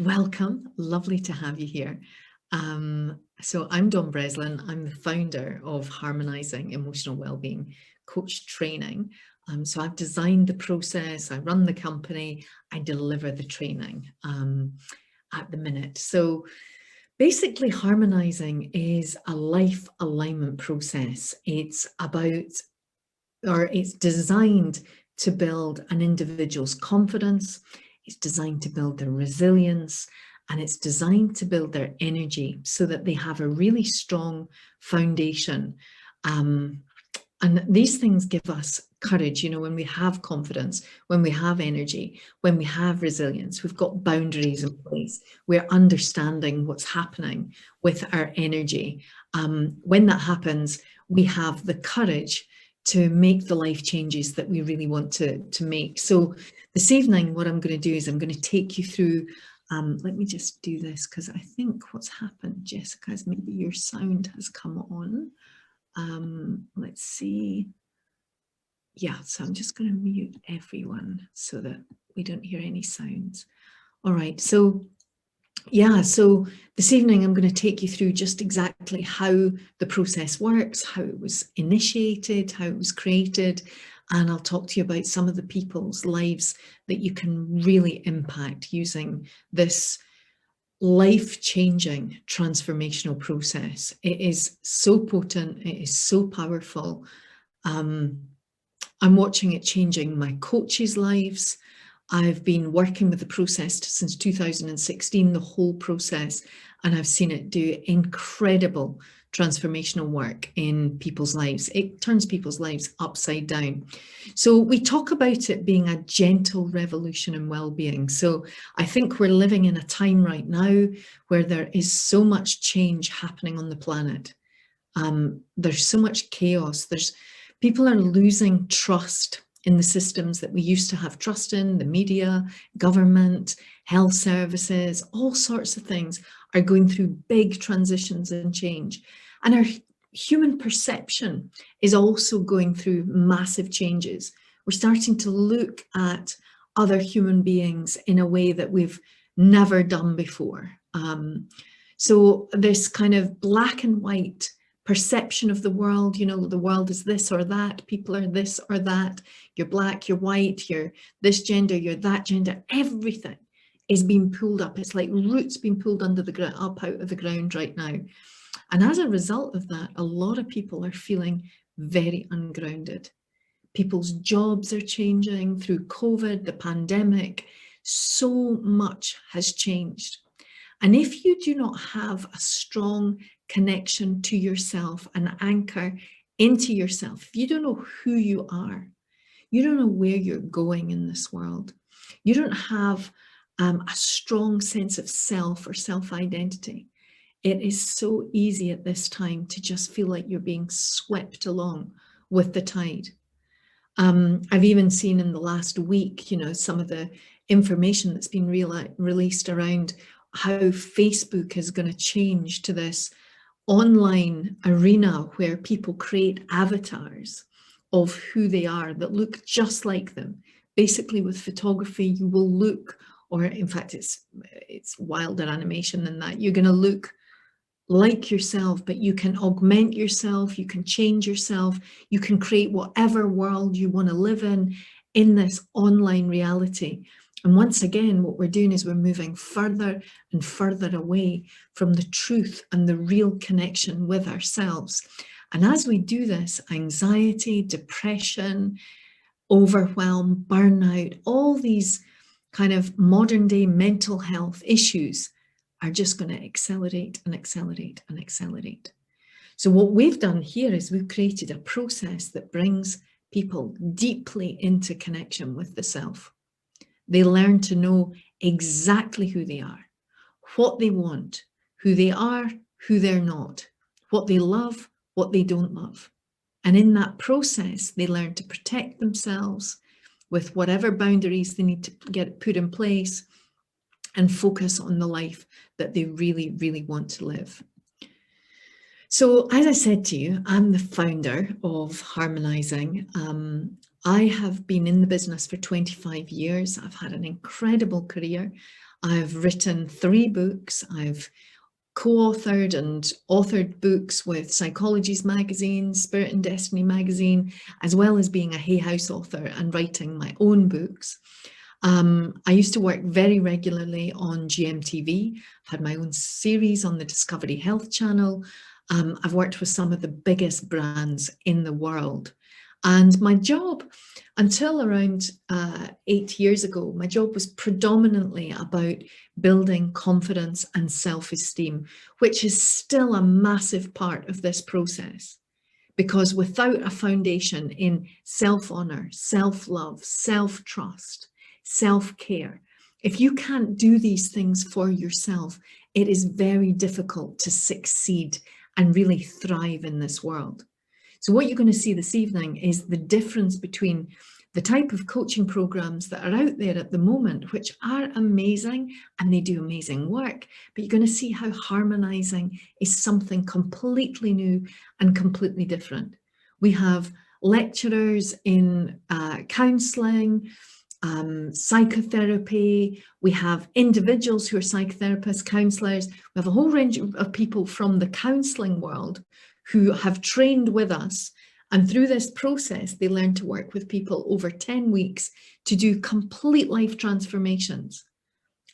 Welcome, lovely to have you here. So I'm Dawn Breslin. I'm the founder of Harmonizing Emotional Wellbeing Coach Training. So I've designed the process, I run the company, I deliver the training at the minute. So basically, harmonizing is a life alignment process. It's designed to build an individual's confidence. It's designed to build their resilience, and it's designed to build their energy so that they have a really strong foundation. And these things give us courage, when we have confidence, when we have energy, when we have resilience, we've got boundaries in place. We're understanding what's happening with our energy. When that happens, we have the courage to make the life changes that we really want to make. So this evening, what I'm going to do is I'm going to take you through, let me just do this because I think what's happened, Jessica, is maybe your sound has come on. Let's see. Yeah, so I'm just going to mute everyone so that we don't hear any sounds. All right, so this evening I'm going to take you through just exactly how the process works, how it was initiated, how it was created, and I'll talk to you about some of the people's lives that you can really impact using this life-changing transformational process. It is so potent, it is so powerful. I'm watching it changing my coaches' lives. I've been working with the process since 2016, the whole process, and I've seen it do incredible transformational work in people's lives. It turns people's lives upside down. So we talk about it being a gentle revolution in well-being. So I think we're living in a time right now where there is so much change happening on the planet. There's so much chaos. People are losing trust in the systems that we used to have trust in, the media, government, health services, all sorts of things are going through big transitions and change. And our human perception is also going through massive changes. We're starting to look at other human beings in a way that we've never done before. So this kind of black and white perception of the world, the world is this or that, people are this or that, you're black, you're white, you're this gender, you're that gender, everything is being pulled up. It's like roots being pulled under the ground, up out of the ground right now. And as a result of that, a lot of people are feeling very ungrounded. People's jobs are changing through COVID, the pandemic. So much has changed. And if you do not have a strong connection to yourself, an anchor into yourself, if you don't know who you are, you don't know where you're going in this world, you don't have a strong sense of self or self-identity, it is so easy at this time to just feel like you're being swept along with the tide. I've even seen in the last week, some of the information that's been released around how Facebook is going to change to this online arena where people create avatars of who they are that look just like them. Basically, with photography, you will look, or in fact, it's wilder animation than that. You're going to look like yourself, but you can augment yourself, you can change yourself, you can create whatever world you want to live in this online reality. And once again, what we're doing is we're moving further and further away from the truth and the real connection with ourselves. And as we do this, anxiety, depression, overwhelm, burnout, all these kind of modern day mental health issues are just going to accelerate and accelerate and accelerate. So what we've done here is we've created a process that brings people deeply into connection with the self. They learn to know exactly who they are, what they want, who they are, who they're not, what they love, what they don't love. And in that process, they learn to protect themselves with whatever boundaries they need to get put in place and focus on the life that they really, really want to live. So as I said to you, I'm the founder of Harmonizing. I have been in the business for 25 years. I've had an incredible career. I've written 3 books. I've co-authored and authored books with Psychologies magazine, Spirit and Destiny magazine, as well as being a Hay House author and writing my own books. I used to work very regularly on GMTV. I've had my own series on the Discovery Health channel. I've worked with some of the biggest brands in the world. And my job, until around 8 years ago, my job was predominantly about building confidence and self-esteem, which is still a massive part of this process. Because without a foundation in self-honor, self-love, self-trust, self-care, if you can't do these things for yourself, it is very difficult to succeed and really thrive in this world. So what you're going to see this evening is the difference between the type of coaching programs that are out there at the moment, which are amazing and they do amazing work, but you're going to see how harmonizing is something completely new and completely different. We have lecturers in counselling, psychotherapy, we have individuals who are psychotherapists, counsellors, we have a whole range of people from the counselling world who have trained with us, and through this process they learn to work with people over 10 weeks to do complete life transformations,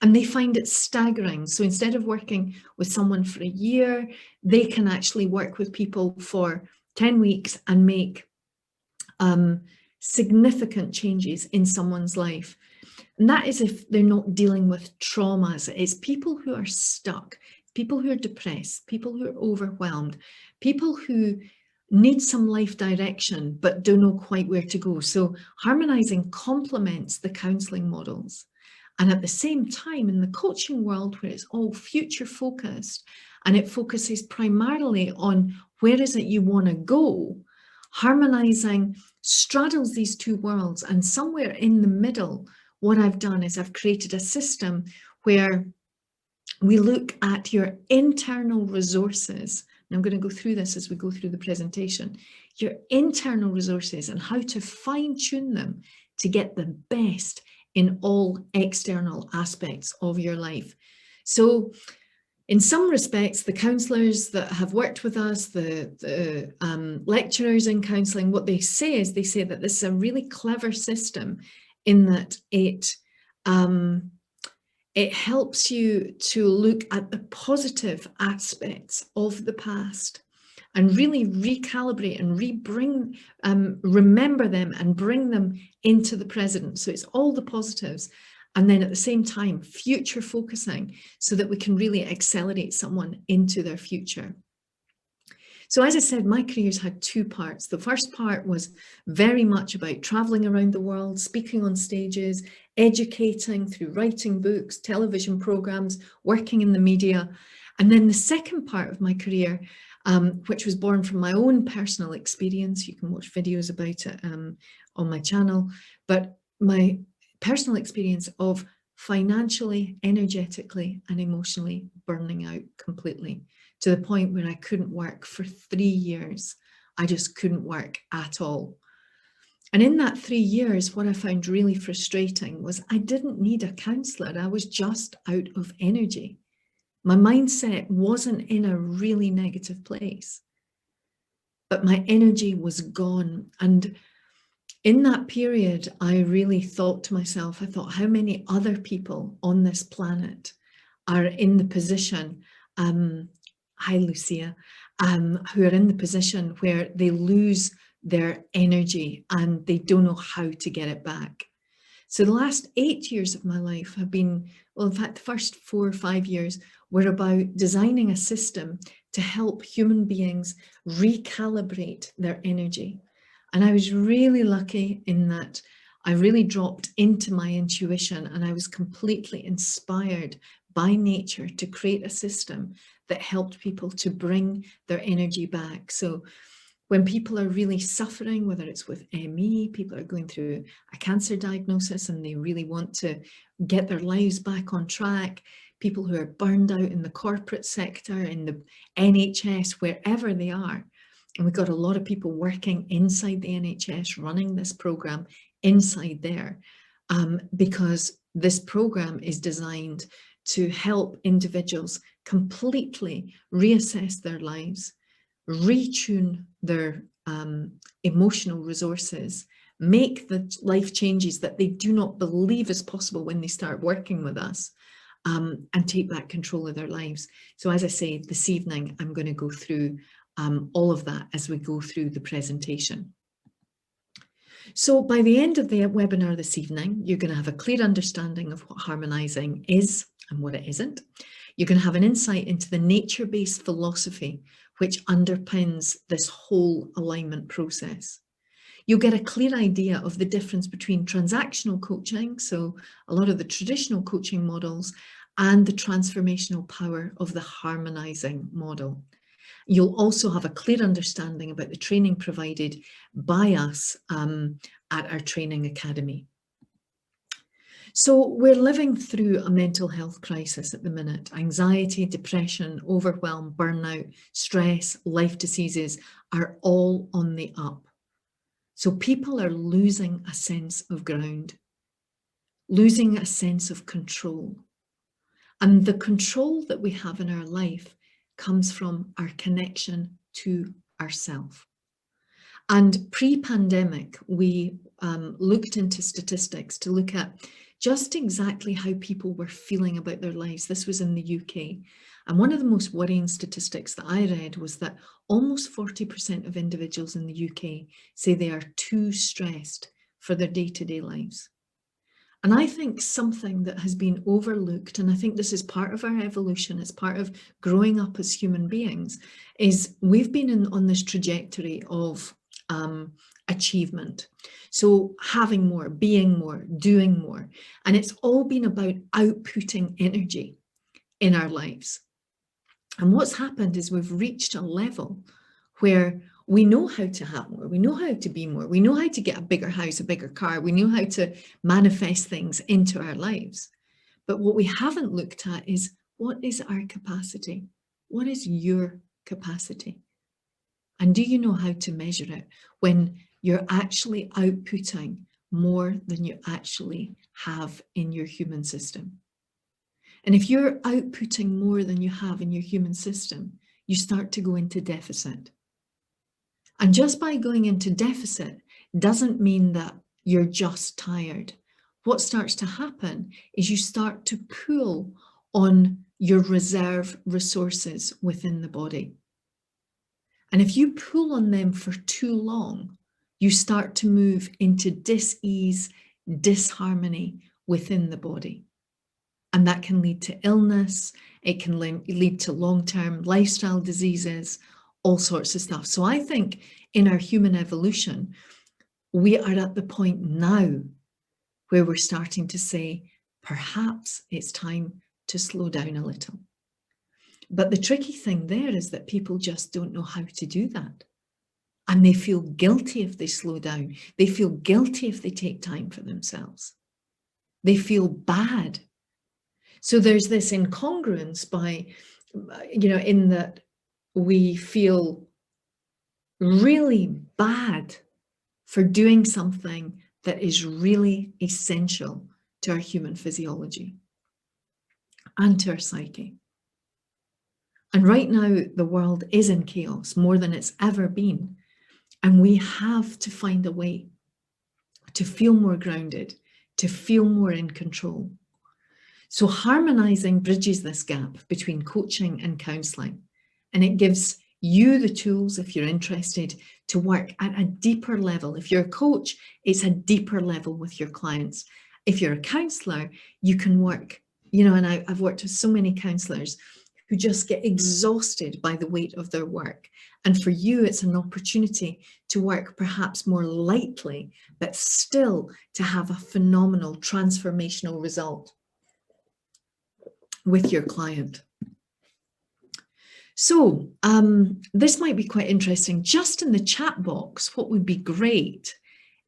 and they find it staggering. So instead of working with someone for a year, they can actually work with people for 10 weeks and make significant changes in someone's life. And that is if they're not dealing with traumas. It's people who are stuck, people who are depressed, people who are overwhelmed, people who need some life direction but don't know quite where to go. So harmonizing complements the counselling models. And at the same time, in the coaching world, where it's all future focused and it focuses primarily on where is it you want to go, harmonizing straddles these two worlds. And somewhere in the middle, what I've done is I've created a system where we look at your internal resources. And I'm going to go through this as we go through the presentation. Your internal resources and how to fine-tune them to get the best in all external aspects of your life. So in some respects, the counsellors that have worked with us, the lecturers in counselling, what they say is they say that this is a really clever system in that it helps you to look at the positive aspects of the past and really recalibrate and remember them and bring them into the present. So it's all the positives. And then at the same time, future focusing so that we can really accelerate someone into their future. So as I said, my career's had 2 parts. The first part was very much about traveling around the world, speaking on stages, educating through writing books, television programs, working in the media. And then the second part of my career, which was born from my own personal experience, you can watch videos about it on my channel, but my personal experience of financially, energetically, and emotionally burning out completely, to the point where I couldn't work for 3 years. I just couldn't work at all. And in that 3 years, what I found really frustrating was I didn't need a counsellor. I was just out of energy. My mindset wasn't in a really negative place, but my energy was gone. And in that period, I really thought to myself, I thought, how many other people on this planet are in the position, hi Lucia, who are in the position where they lose their energy and they don't know how to get it back. So the last 8 years of my life have been, well, in fact, the first 4 or 5 years were about designing a system to help human beings recalibrate their energy. And I was really lucky in that I really dropped into my intuition and I was completely inspired by nature to create a system that helped people to bring their energy back. So when people are really suffering, whether it's with ME, people are going through a cancer diagnosis and they really want to get their lives back on track, people who are burned out in the corporate sector, in the NHS, wherever they are. And we've got a lot of people working inside the NHS, running this program inside there, because This program is designed to help individuals completely reassess their lives, retune their emotional resources, make the life changes that they do not believe is possible when they start working with us, and take back control of their lives. So as I say, this evening, I'm going to go through all of that as we go through the presentation. So by the end of the webinar this evening, you're going to have a clear understanding of what harmonizing is and what it isn't. You're going to have an insight into the nature-based philosophy which underpins this whole alignment process. You'll get a clear idea of the difference between transactional coaching, so a lot of the traditional coaching models, and the transformational power of the harmonizing model. You'll also have a clear understanding about the training provided by us at our training academy. So we're living through a mental health crisis at the minute. Anxiety, depression, overwhelm, burnout, stress, life diseases are all on the up. So people are losing a sense of ground, losing a sense of control. And the control that we have in our life comes from our connection to ourself. And pre-pandemic, we looked into statistics to look at just exactly how people were feeling about their lives. This was in the UK. And one of the most worrying statistics that I read was that almost 40% of individuals in the UK say they are too stressed for their day-to-day lives. And I think something that has been overlooked, and I think this is part of our evolution, it's part of growing up as human beings, is we've been on this trajectory of achievement. So having more, being more, doing more. And it's all been about outputting energy in our lives. And what's happened is we've reached a level where we know how to have more, we know how to be more, we know how to get a bigger house, a bigger car, we know how to manifest things into our lives. But what we haven't looked at is, what is our capacity? What is your capacity? And do you know how to measure it when you're actually outputting more than you actually have in your human system? And if you're outputting more than you have in your human system, you start to go into deficit. And just by going into deficit doesn't mean that you're just tired. What starts to happen is you start to pull on your reserve resources within the body. And if you pull on them for too long, you start to move into dis-ease, disharmony within the body. And that can lead to illness, it can lead to long-term lifestyle diseases, all sorts of stuff. So I think in our human evolution, we are at the point now where we're starting to say, perhaps it's time to slow down a little. But the tricky thing there is that people just don't know how to do that. And they feel guilty if they slow down. They feel guilty if they take time for themselves. They feel bad. So there's this incongruence by, in that we feel really bad for doing something that is really essential to our human physiology and to our psyche. And right now, the world is in chaos more than it's ever been. And we have to find a way to feel more grounded, to feel more in control. So harmonizing bridges this gap between coaching and counselling. And it gives you the tools, if you're interested, to work at a deeper level. If you're a coach, it's a deeper level with your clients. If you're a counsellor, you can work, and I've worked with so many counsellors who just get exhausted by the weight of their work. And for you, it's an opportunity to work perhaps more lightly, but still to have a phenomenal transformational result with your client. So this might be quite interesting. Just in the chat box, what would be great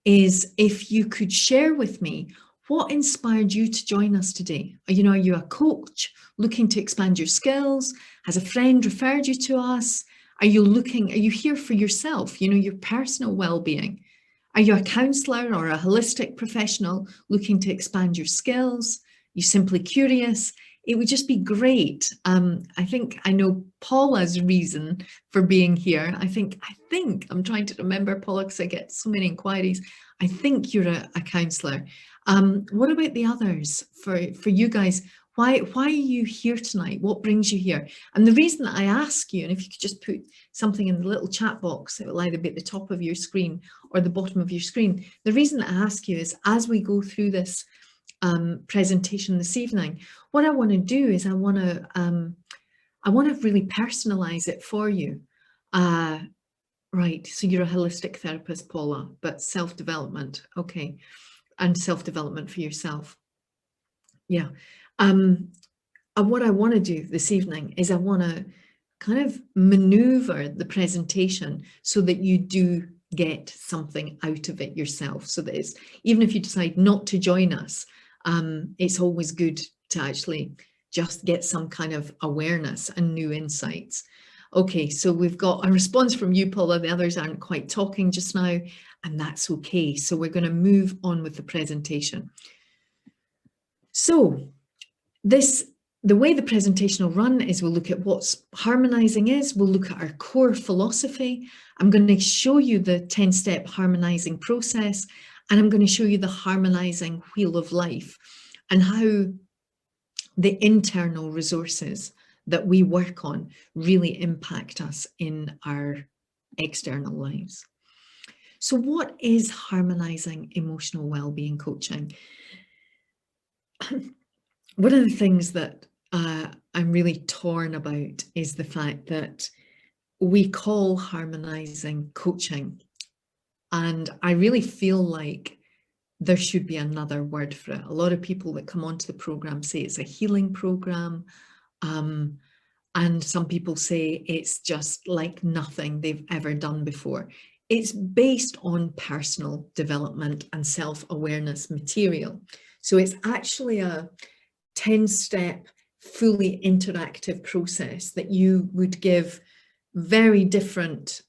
is if you could share with me what inspired you to join us today. Are you a coach looking to expand your skills? Has a friend referred you to us? Are you here for yourself, your personal well-being? Are you a counsellor or a holistic professional looking to expand your skills? You're simply curious? It would just be great. I think I know Paula's reason for being here. I think I'm trying to remember, Paula, because I get so many inquiries. I think you're a counsellor. What about the others? For you guys, why are you here tonight? What brings you here? And the reason that I ask you, and if you could just put something in the little chat box, it will either be at the top of your screen or the bottom of your screen. The reason that I ask you is, as we go through this presentation this evening, what I want to do is I want to really personalize it for you. Right, so you're a holistic therapist, Paula, but self-development, okay, and self-development for yourself. Yeah. And what I want to do this evening is I want to kind of maneuver the presentation so that you do get something out of it yourself, so that it's, even if you decide not to join us, it's always good to actually just get some kind of awareness and new insights. Okay, so we've got a response from you, Paula. The others aren't quite talking just now, and that's okay. So we're going to move on with the presentation. So the way the presentation will run is we'll look at what harmonizing is. We'll look at our core philosophy. I'm going to show you the 10-step harmonizing process, and I'm going to show you the harmonizing wheel of life and how the internal resources that we work on really impact us in our external lives. So what is harmonizing emotional well-being coaching? One of the things that I'm really torn about is the fact that we call harmonizing coaching, and I really feel like there should be another word for it. A lot of people that come onto the program say it's a healing program, and some people say it's just like nothing they've ever done before. It's based on personal development and self-awareness material. So it's actually a 10-step, fully interactive process that you would give very different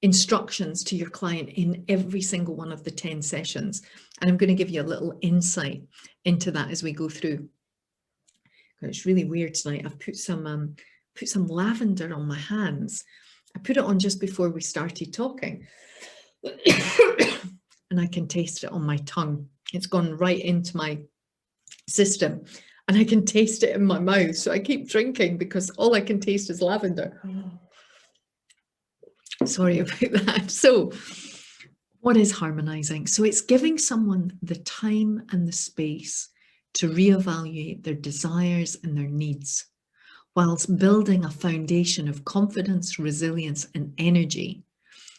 instructions to your client in every single one of the 10 sessions. And I'm going to give you a little insight into that as we go through. It's really weird tonight. I've put some lavender on my hands. I put it on just before we started talking. And I can taste it on my tongue. It's gone right into my system and I can taste it in my mouth. So I keep drinking because all I can taste is lavender. Sorry about that. So what is harmonizing? So it's giving someone the time and the space to reevaluate their desires and their needs, whilst building a foundation of confidence, resilience, and energy,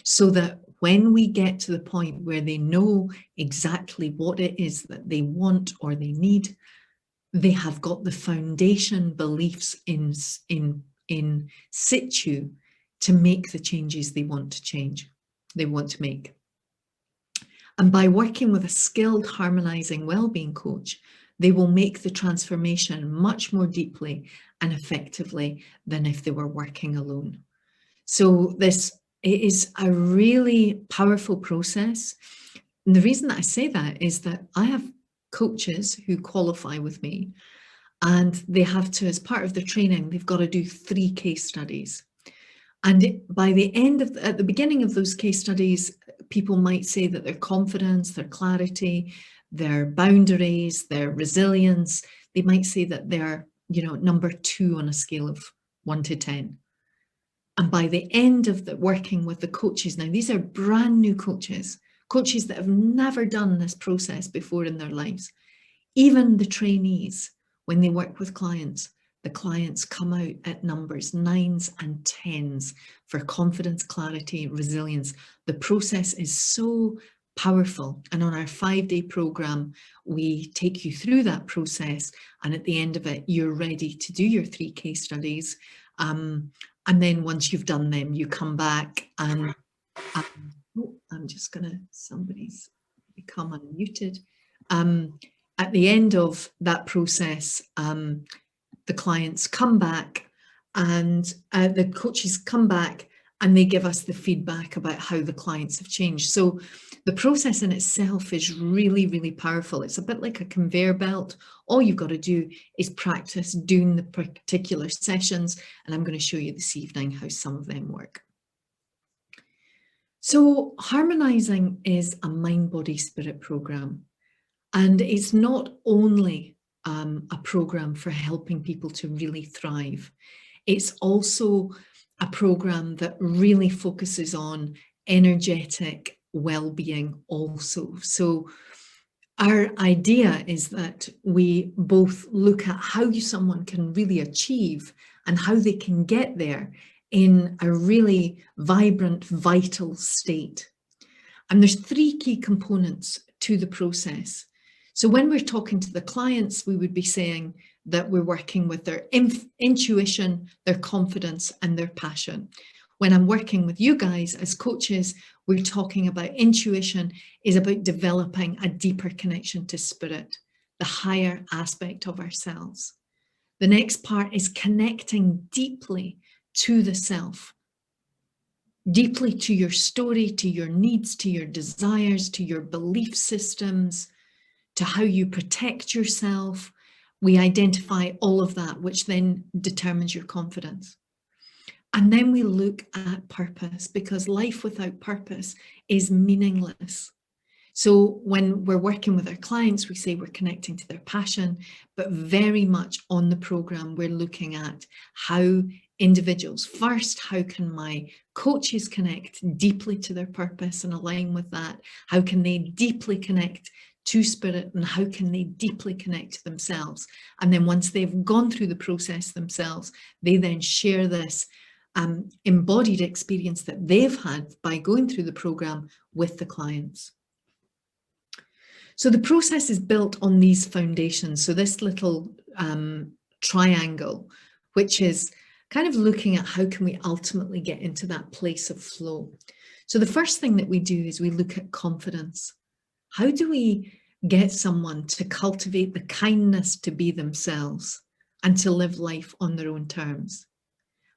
so that when we get to the point where they know exactly what it is that they want or they need, they have got the foundation beliefs in situ to make the changes they want to make. And by working with a skilled harmonizing wellbeing coach, they will make the transformation much more deeply and effectively than if they were working alone. So it is a really powerful process. And the reason that I say that is that I have coaches who qualify with me, and they have to, as part of their training, they've got to do 3 case studies. And by the end of, at the beginning of those case studies, people might say that their confidence, their clarity, their boundaries, their resilience, they might say that they're, number 2 on a scale of 1 to 10. And by the end of working with the coaches, now these are brand new coaches that have never done this process before in their lives. Even the trainees, when they work with clients, the clients come out at numbers 9s and 10s for confidence, clarity, resilience. The process is so powerful. And on our 5-day program, we take you through that process. And at the end of it, you're ready to do your 3 case studies. And then once you've done them, you come back and I'm just gonna, somebody's become unmuted. At the end of that process, the clients come back and the coaches come back and they give us the feedback about how the clients have changed. So the process in itself is really, really powerful. It's a bit like a conveyor belt. All you've got to do is practice doing the particular sessions, and I'm going to show you this evening how some of them work. So Harmonizing is a mind, body, spirit program, and it's not only a program for helping people to really thrive. It's also a program that really focuses on energetic well-being also. So our idea is that we both look at how someone can really achieve and how they can get there in a really vibrant, vital state. And there's 3 key components to the process. So when we're talking to the clients, we would be saying that we're working with their intuition, their confidence, and their passion. When I'm working with you guys as coaches, we're talking about intuition is about developing a deeper connection to spirit, the higher aspect of ourselves. The next part is connecting deeply to the self, deeply to your story, to your needs, to your desires, to your belief systems, to how you protect yourself. We identify all of that, which then determines your confidence. And then we look at purpose, because life without purpose is meaningless. So when we're working with our clients, we say we're connecting to their passion, but very much on the program, we're looking at how individuals, first, how can my coaches connect deeply to their purpose and align with that? How can they deeply connect to spirit, and how can they deeply connect to themselves? And then once they've gone through the process themselves, they then share this embodied experience that they've had by going through the program with the clients. So the process is built on these foundations. So this little triangle, which is kind of looking at how can we ultimately get into that place of flow. So the first thing that we do is we look at confidence. How do we get someone to cultivate the kindness to be themselves and to live life on their own terms?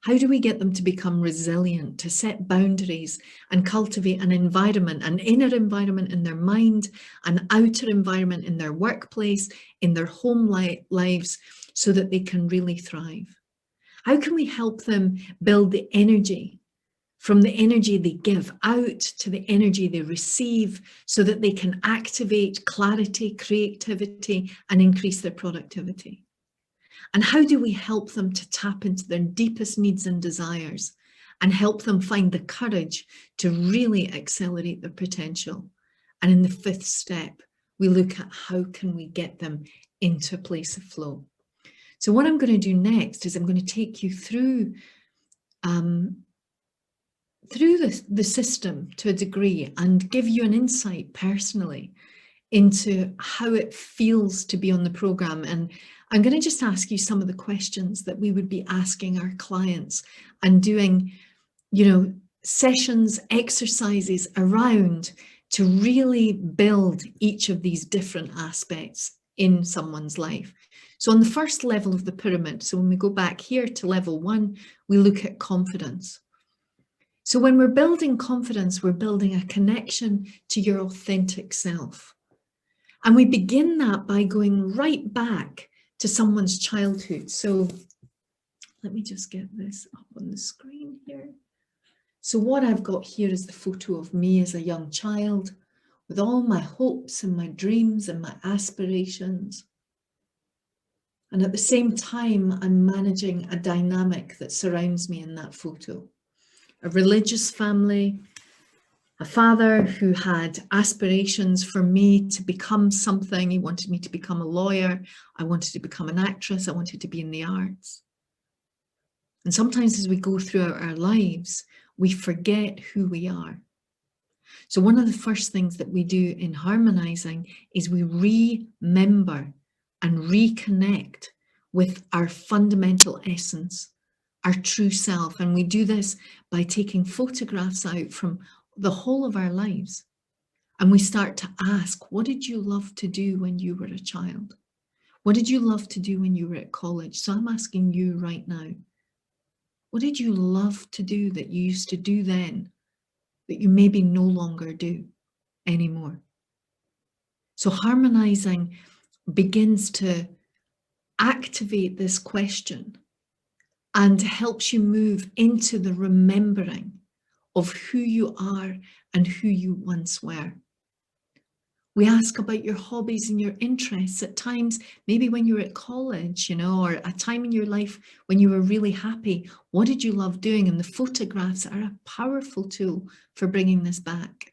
How do we get them to become resilient, to set boundaries and cultivate an environment, an inner environment in their mind, an outer environment in their workplace, in their home lives, so that they can really thrive? How can we help them build the energy, from the energy they give out to the energy they receive, so that they can activate clarity, creativity, and increase their productivity? And how do we help them to tap into their deepest needs and desires and help them find the courage to really accelerate their potential? And in the 5th step, we look at how can we get them into a place of flow. So what I'm going to do next is I'm going to take you through the system to a degree and give you an insight personally into how it feels to be on the program. And I'm going to just ask you some of the questions that we would be asking our clients and doing, sessions, exercises around to really build each of these different aspects in someone's life. So on the first level of the pyramid, so when we go back here to level 1, we look at confidence. So when we're building confidence, we're building a connection to your authentic self. And we begin that by going right back to someone's childhood. So let me just get this up on the screen here. So what I've got here is the photo of me as a young child with all my hopes and my dreams and my aspirations. And at the same time, I'm managing a dynamic that surrounds me in that photo. A religious family, a father who had aspirations for me to become something. He wanted me to become a lawyer. I wanted to become an actress. I wanted to be in the arts. And sometimes as we go throughout our lives, we forget who we are. So one of the first things that we do in Harmonizing is we remember and reconnect with our fundamental essence, our true self. And we do this by taking photographs out from the whole of our lives. And we start to ask, what did you love to do when you were a child? What did you love to do when you were at college? So I'm asking you right now, What did you love to do that you used to do then that you maybe no longer do anymore? So harmonizing begins to activate this question and helps you move into the remembering of who you are and who you once were. We ask about your hobbies and your interests at times, maybe when you were at college, or a time in your life when you were really happy. What did you love doing? And the photographs are a powerful tool for bringing this back.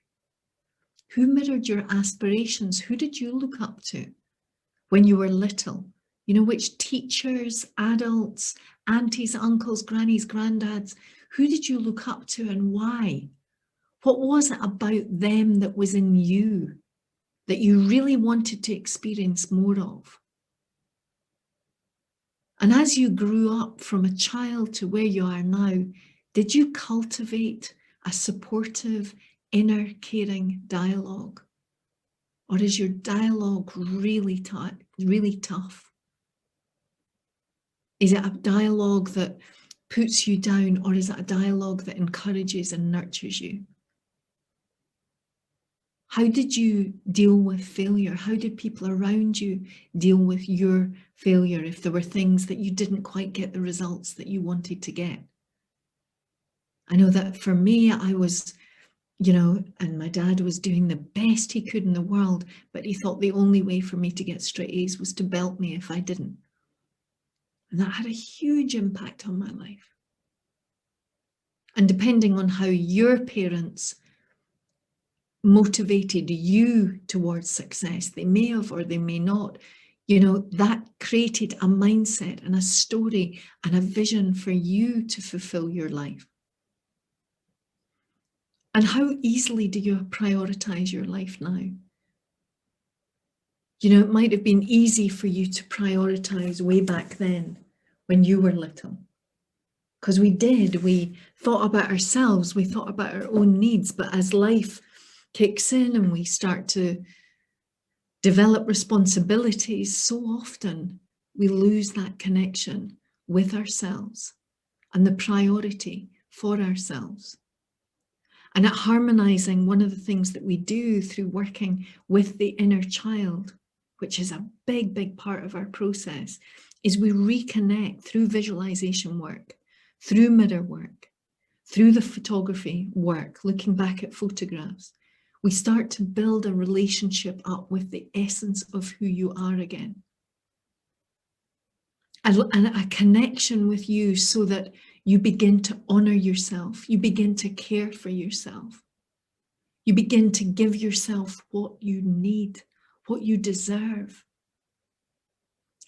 Who mirrored your aspirations? Who did you look up to when you were little? Which teachers, adults, aunties, uncles, grannies, granddads, who did you look up to and why? What was it about them that was in you that you really wanted to experience more of? And as you grew up from a child to where you are now, did you cultivate a supportive, inner caring dialogue? Or is your dialogue really tough? Is it a dialogue that puts you down, or is it a dialogue that encourages and nurtures you? How did you deal with failure? How did people around you deal with your failure if there were things that you didn't quite get the results that you wanted to get? I know that for me, I was, and my dad was doing the best he could in the world, but he thought the only way for me to get straight A's was to belt me if I didn't. And that had a huge impact on my life. And depending on how your parents motivated you towards success, they may have or they may not, that created a mindset and a story and a vision for you to fulfill your life. And how easily do you prioritize your life now? It might have been easy for you to prioritize way back then when you were little. Because we thought about ourselves, we thought about our own needs, but as life kicks in and we start to develop responsibilities, so often we lose that connection with ourselves and the priority for ourselves. And at Harmonizing, one of the things that we do through working with the inner child, which is a big, big part of our process, is we reconnect through visualization work, through mirror work, through the photography work, looking back at photographs. We start to build a relationship up with the essence of who you are again. And a connection with you so that you begin to honor yourself. You begin to care for yourself. You begin to give yourself what you need, what you deserve.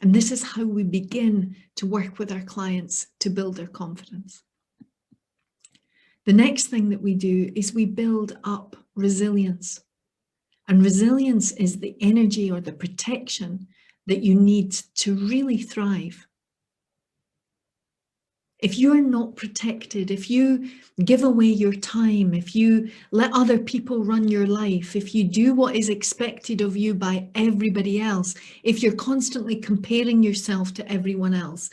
And this is how we begin to work with our clients to build their confidence. The next thing that we do is we build up resilience. And resilience is the energy or the protection that you need to really thrive. If you're not protected, if you give away your time, if you let other people run your life, if you do what is expected of you by everybody else, if you're constantly comparing yourself to everyone else,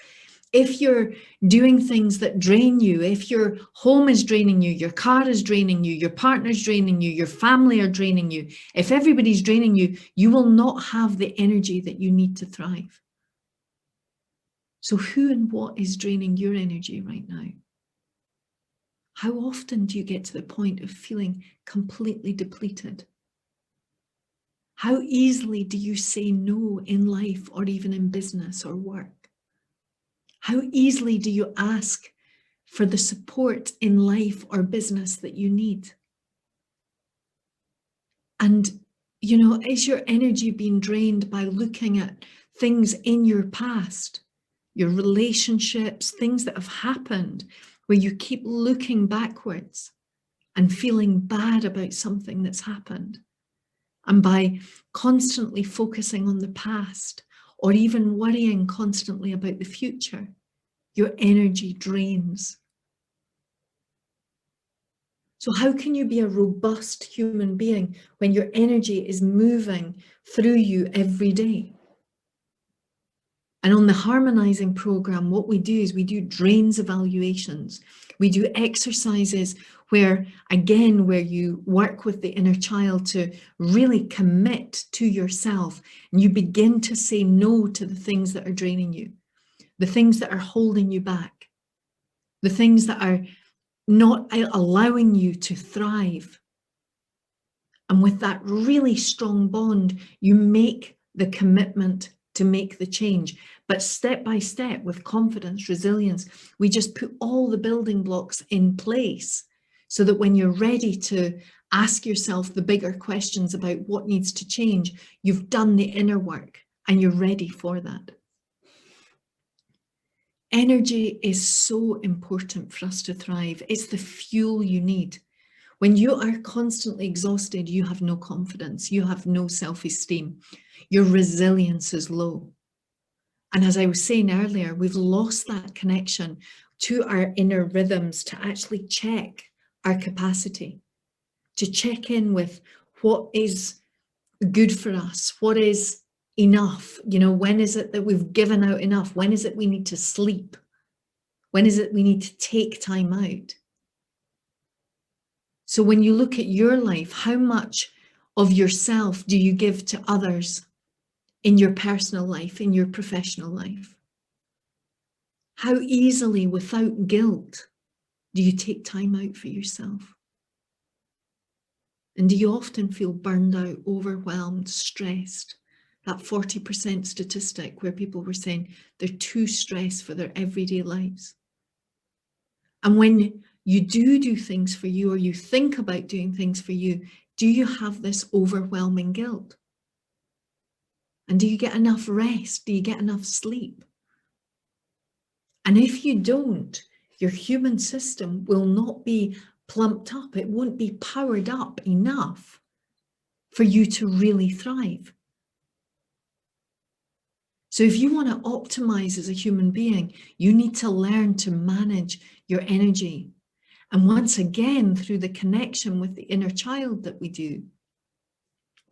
if you're doing things that drain you, if your home is draining you, your car is draining you, your partner's draining you, your family are draining you, if everybody's draining you, you will not have the energy that you need to thrive. So who and what is draining your energy right now? How often do you get to the point of feeling completely depleted? How easily do you say no in life or even in business or work? How easily do you ask for the support in life or business that you need? And, is your energy being drained by looking at things in your past, your relationships, things that have happened, where you keep looking backwards and feeling bad about something that's happened? And by constantly focusing on the past or even worrying constantly about the future, your energy drains. So how can you be a robust human being when your energy is moving through you every day? And on the Harmonizing program, what we do is we do drains evaluations. We do exercises where, again, where you work with the inner child to really commit to yourself, and you begin to say no to the things that are draining you, the things that are holding you back, the things that are not allowing you to thrive. And with that really strong bond, you make the commitment to make the change. But step by step, with confidence, resilience, we just put all the building blocks in place so that when you're ready to ask yourself the bigger questions about what needs to change, you've done the inner work and you're ready for that. Energy is so important for us to thrive. It's the fuel you need. When you are constantly exhausted, you have no confidence, you have no self-esteem, your resilience is low. And as I was saying earlier, we've lost that connection to our inner rhythms to actually check our capacity, to check in with what is good for us, what is enough. You know, when is it that we've given out enough? When is it we need to sleep? When is it we need to take time out? So when you look at your life, how much of yourself do you give to others in your personal life, in your professional life? How easily, without guilt, do you take time out for yourself? And do you often feel burned out, overwhelmed, stressed? That 40% statistic where people were saying they're too stressed for their everyday lives. And when you do things for you, or you think about doing things for you, do you have this overwhelming guilt? And do you get enough rest? Do you get enough sleep? And if you don't, your human system will not be plumped up. It won't be powered up enough for you to really thrive. So if you want to optimize as a human being, you need to learn to manage your energy. And once again, through the connection with the inner child that we do,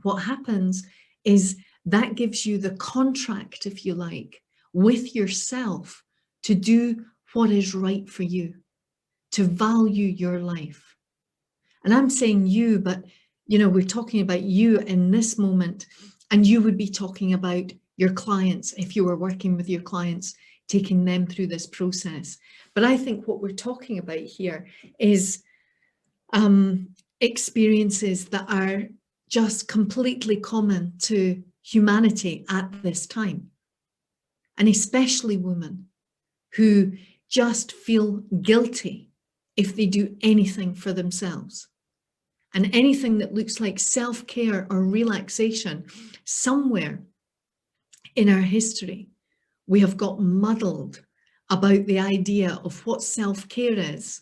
what happens is that gives you the contract, if you like, with yourself to do what is right for you, to value your life. And I'm saying you, but you know, we're talking about you in this moment, and you would be talking about your clients if you were working with your clients, taking them through this process. But I think what we're talking about here is experiences that are just completely common to humanity at this time, and especially women who just feel guilty if they do anything for themselves. And anything that looks like self-care or relaxation, somewhere in our history, we have got muddled about the idea of what self-care is,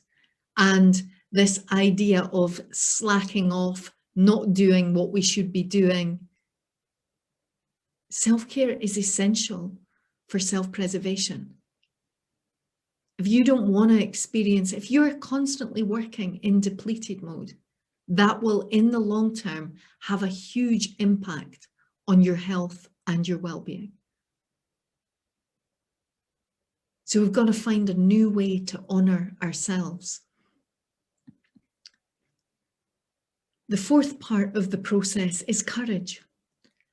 and this idea of slacking off, not doing what we should be doing. Self-care is essential for self-preservation. If you don't want to experience, if you're constantly working in depleted mode, that will in the long term have a huge impact on your health and your well-being. So we've got to find a new way to honor ourselves. The fourth part of the process is courage.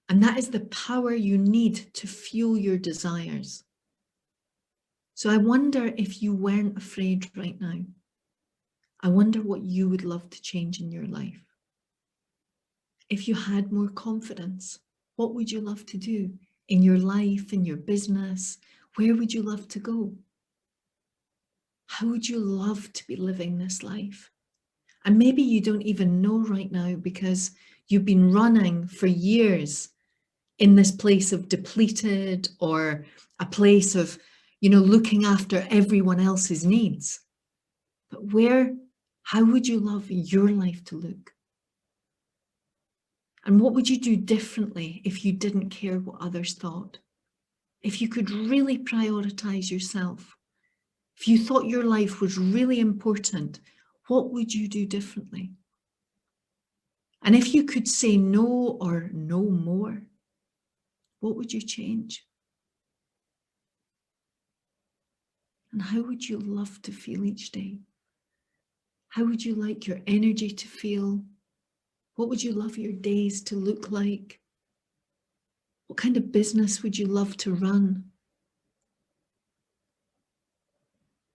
And that is the power you need to fuel your desires. So I wonder if you weren't afraid right now. I wonder what you would love to change in your life. If you had more confidence, what would you love to do in your life, in your business? Where would you love to go? How would you love to be living this life? And maybe you don't even know right now because you've been running for years in this place of depleted, or a place of, you know, looking after everyone else's needs. But how would you love your life to look? And what would you do differently if you didn't care what others thought? If you could really prioritize yourself, if you thought your life was really important, what would you do differently? And if you could say no or no more, what would you change? And how would you love to feel each day? How would you like your energy to feel? What would you love your days to look like? What kind of business would you love to run?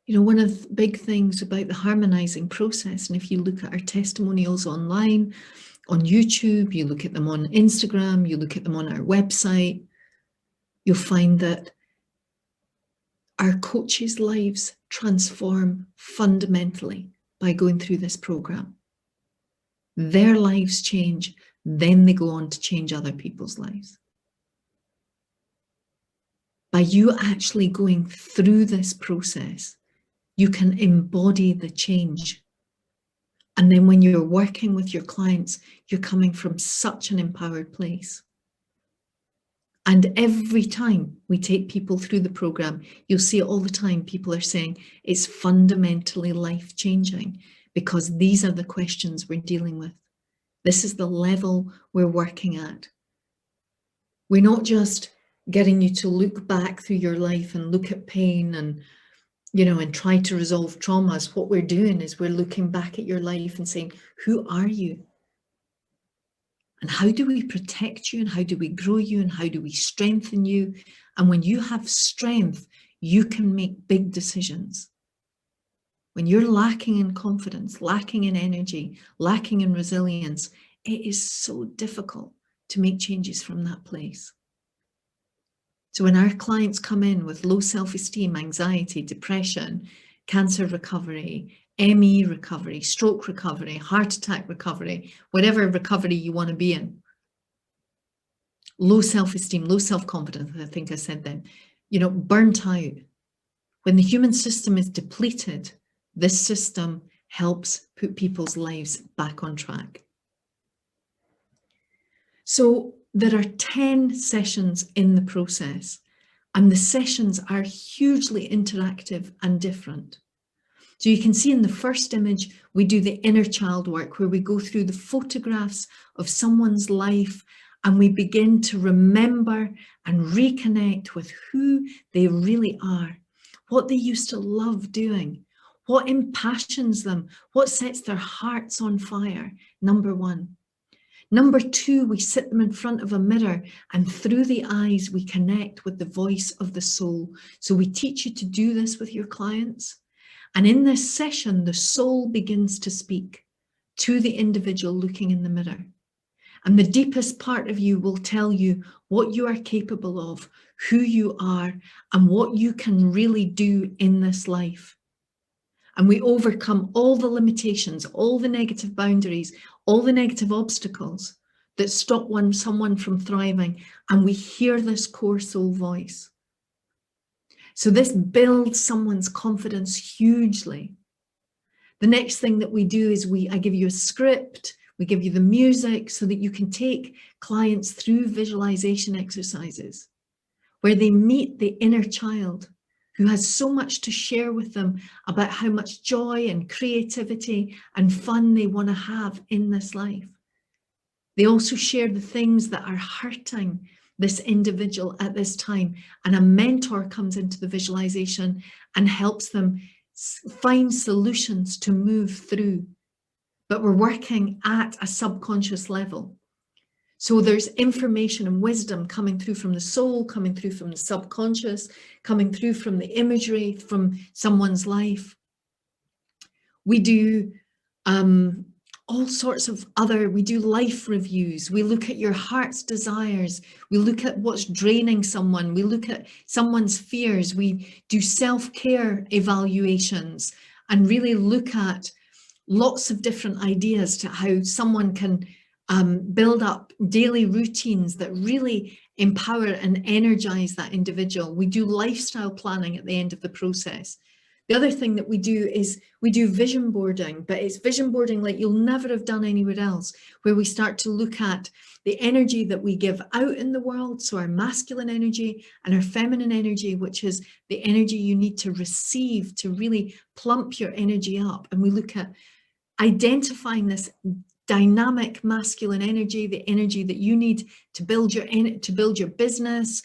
You know, one of the big things about the harmonizing process, and if you look at our testimonials online, on YouTube, you look at them on Instagram, you look at them on our website, you'll find that our coaches' lives transform fundamentally by going through this program. Their lives change, then they go on to change other people's lives. By you actually going through this process, you can embody the change. And then when you're working with your clients, you're coming from such an empowered place. And every time we take people through the program, you'll see it all the time. People are saying it's fundamentally life-changing because these are the questions we're dealing with. This is the level we're working at. We're not just getting you to look back through your life and look at pain and, you know, and try to resolve traumas. What we're doing is we're looking back at your life and saying, who are you? And how do we protect you? And how do we grow you? And how do we strengthen you? And when you have strength, you can make big decisions. When you're lacking in confidence, lacking in energy, lacking in resilience, it is so difficult to make changes from that place. So when our clients come in with low self-esteem, anxiety, depression, cancer recovery, ME recovery, stroke recovery, heart attack recovery, whatever recovery you want to be in, low self-esteem, low self-confidence, I think I said then, you know, burnt out. When the human system is depleted, this system helps put people's lives back on track. So there are 10 sessions in the process, and the sessions are hugely interactive and different. So you can see in the first image, we do the inner child work where we go through the photographs of someone's life and we begin to remember and reconnect with who they really are, what they used to love doing, what impassions them, what sets their hearts on fire, number one. Number two, we sit them in front of a mirror and through the eyes, we connect with the voice of the soul. So we teach you to do this with your clients. And in this session, the soul begins to speak to the individual looking in the mirror. And the deepest part of you will tell you what you are capable of, who you are, and what you can really do in this life. And we overcome all the limitations, all the negative boundaries, all the negative obstacles that stop someone from thriving. And we hear this core soul voice. So this builds someone's confidence hugely. The next thing that we do is I give you a script, we give you the music so that you can take clients through visualization exercises where they meet the inner child who has so much to share with them about how much joy and creativity and fun they want to have in this life. They also share the things that are hurting this individual at this time, and a mentor comes into the visualization and helps them find solutions to move through. But we're working at a subconscious level. So there's information and wisdom coming through from the soul, coming through from the subconscious, coming through from the imagery from someone's life. We do all sorts of we do life reviews. We look at your heart's desires. We look at what's draining someone. We look at someone's fears. We do self-care evaluations and really look at lots of different ideas to how someone can build up daily routines that really empower and energize that individual. We do lifestyle planning at the end of the process. The other thing that we do is we do vision boarding, but it's vision boarding like you'll never have done anywhere else, where we start to look at the energy that we give out in the world. So our masculine energy and our feminine energy, which is the energy you need to receive to really plump your energy up. And we look at identifying this dynamic masculine energy, the energy that you need to build your business,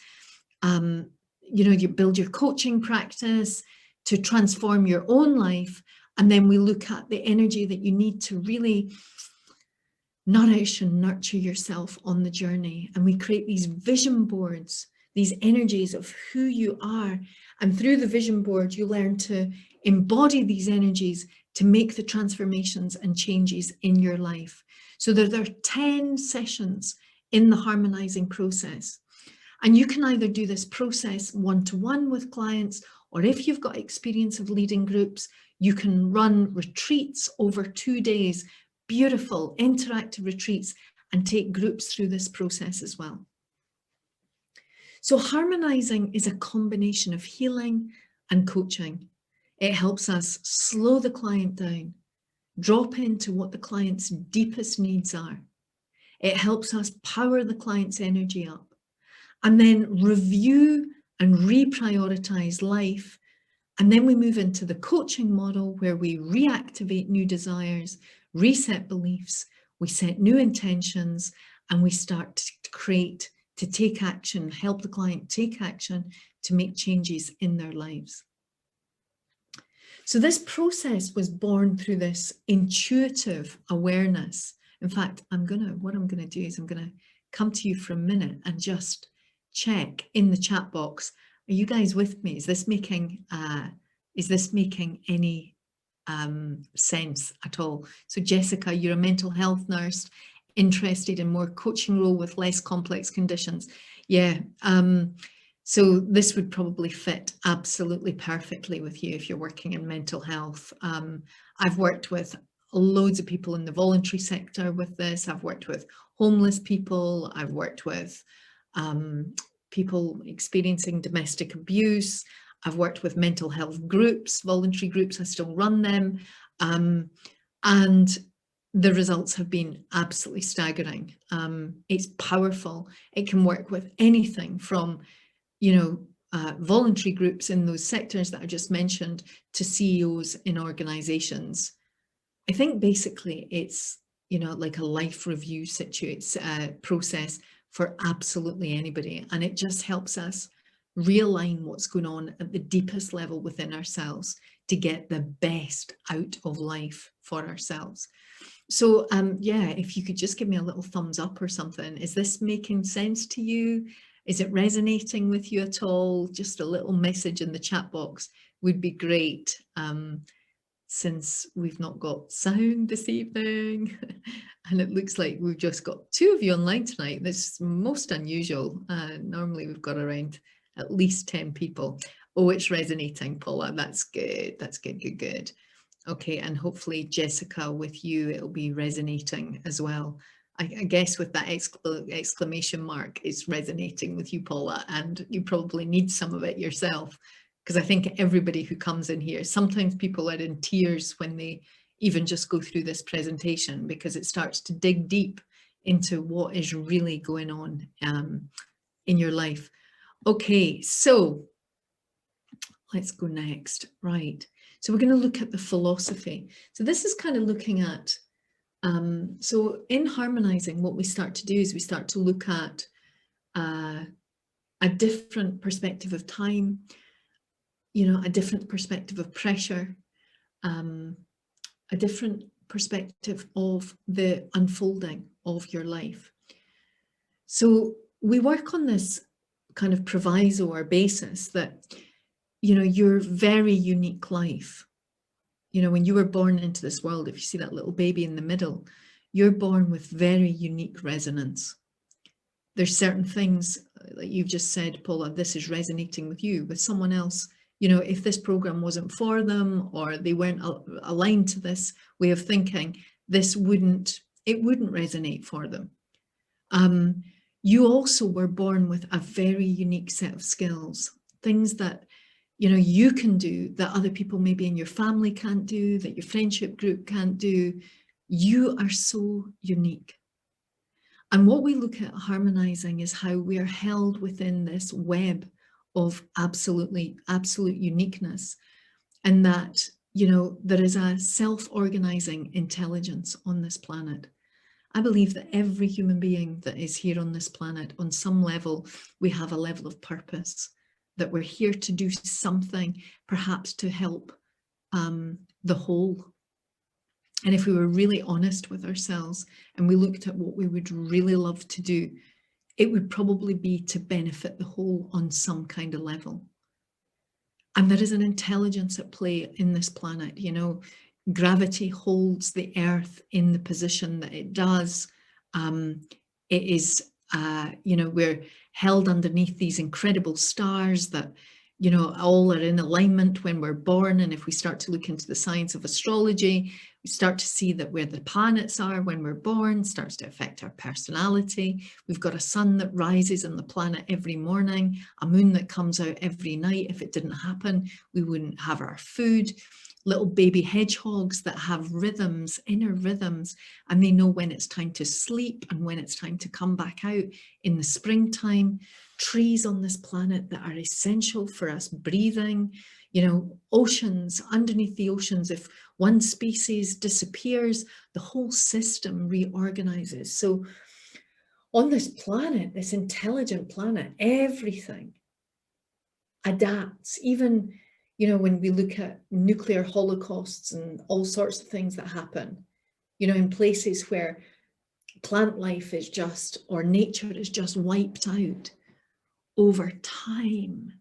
you build your coaching practice, to transform your own life. And then we look at the energy that you need to really nourish and nurture yourself on the journey. And we create these vision boards, these energies of who you are. And through the vision board, you learn to embody these energies to make the transformations and changes in your life. So there are 10 sessions in the harmonizing process. And you can either do this process one-to-one with clients, or if you've got experience of leading groups, you can run retreats over 2 days, beautiful interactive retreats, and take groups through this process as well. So harmonizing is a combination of healing and coaching. It helps us slow the client down, drop into what the client's deepest needs are. It helps us power the client's energy up, and then review and reprioritize life. And then we move into the coaching model where we reactivate new desires, reset beliefs, we set new intentions, and we start to create, to take action, help the client take action to make changes in their lives. So this process was born through this intuitive awareness. In fact, what I'm gonna do is I'm gonna come to you for a minute and just check in the chat box. Are you guys with me? Is this making any sense at all? So Jessica, you're a mental health nurse interested in more coaching role with less complex conditions. Yeah, so this would probably fit absolutely perfectly with you if you're working in mental health. I've worked with loads of people in the voluntary sector with this. I've worked with homeless people. I've worked with people experiencing domestic abuse. I've worked with mental health groups, voluntary groups. I still run them. And the results have been absolutely staggering. It's powerful. It can work with anything from, voluntary groups in those sectors that I just mentioned to CEOs in organizations. I think basically it's, like a life review process for absolutely anybody. And it just helps us realign what's going on at the deepest level within ourselves to get the best out of life for ourselves. So yeah, if you could just give me a little thumbs up or something. Is this making sense to you? Is it resonating with you at all? Just a little message in the chat box would be great. Since we've not got sound this evening and it looks like we've just got 2 of you online tonight. That's most unusual. Normally we've got around at least 10 people. Oh, it's resonating, Paula. That's good. That's good, good, good. Okay, and hopefully Jessica, with you, it'll be resonating as well. I guess with that exclamation mark, it's resonating with you, Paula, and you probably need some of it yourself. Because I think everybody who comes in here, sometimes people are in tears when they even just go through this presentation, because it starts to dig deep into what is really going on in your life. Okay, so let's go next. Right. So we're going to look at the philosophy. So this is kind of looking at, so in harmonizing, what we start to do is we start to look at a different perspective of time, a different perspective of pressure, a different perspective of the unfolding of your life. So we work on this kind of proviso or basis that, your very unique life, when you were born into this world, if you see that little baby in the middle, you're born with very unique resonance. There's certain things, like you've just said, Paula, this is resonating with you. With someone else, if this program wasn't for them or they weren't aligned to this way of thinking, it wouldn't resonate for them. You also were born with a very unique set of skills, things that, you can do that other people maybe in your family can't do, that your friendship group can't do. You are so unique. And what we look at harmonizing is how we are held within this web of absolute uniqueness, and that, there is a self-organizing intelligence on this planet. I believe that every human being that is here on this planet, on some level, we have a level of purpose. that we're here to do something, perhaps to help the whole. And if we were really honest with ourselves and we looked at what we would really love to do, it would probably be to benefit the whole on some kind of level. And there is an intelligence at play in this planet. You know, gravity holds the earth in the position that it does. It is, you know, we're held underneath these incredible stars that, you know, all are in alignment when we're born. And if we start to look into the science of astrology, we start to see that where the planets are when we're born starts to affect our personality. We've got a sun that rises on the planet every morning, a moon that comes out every night. If it didn't happen, we wouldn't have our food. Little baby hedgehogs that have rhythms, inner rhythms, and they know when it's time to sleep and when it's time to come back out in the springtime. Trees on this planet that are essential for us breathing, you know, oceans, underneath the oceans, if one species disappears, the whole system reorganizes. So on this planet, this intelligent planet, everything adapts. Even, you know, when we look at nuclear holocausts and all sorts of things that happen, you know, in places where plant life is just, or nature is just wiped out, over time,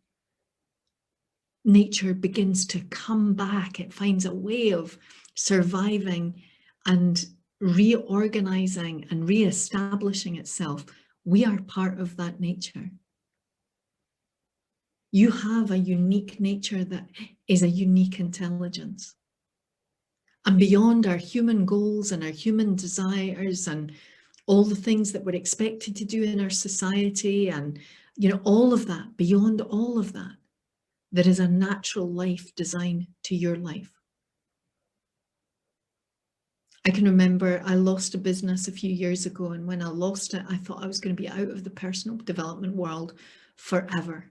nature begins to come back. It finds a way of surviving and reorganizing and reestablishing itself. We are part of that nature. You have a unique nature that is a unique intelligence. And beyond our human goals and our human desires and all the things that we're expected to do in our society and, you know, all of that, beyond all of that, there is a natural life design to your life. I can remember I lost a business a few years ago, and when I lost it, I thought I was going to be out of the personal development world forever.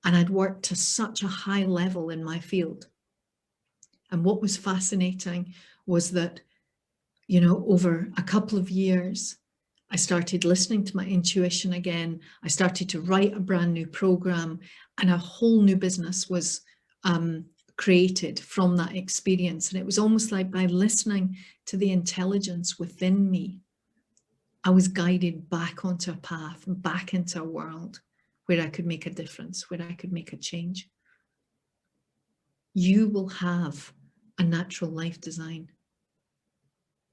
And I'd worked to such a high level in my field. And what was fascinating was that, you know, over a couple of years, I started listening to my intuition again. I started to write a brand new program, and a whole new business was created from that experience. And it was almost like by listening to the intelligence within me, I was guided back onto a path, back into a world where I could make a difference, where I could make a change. You will have a natural life design.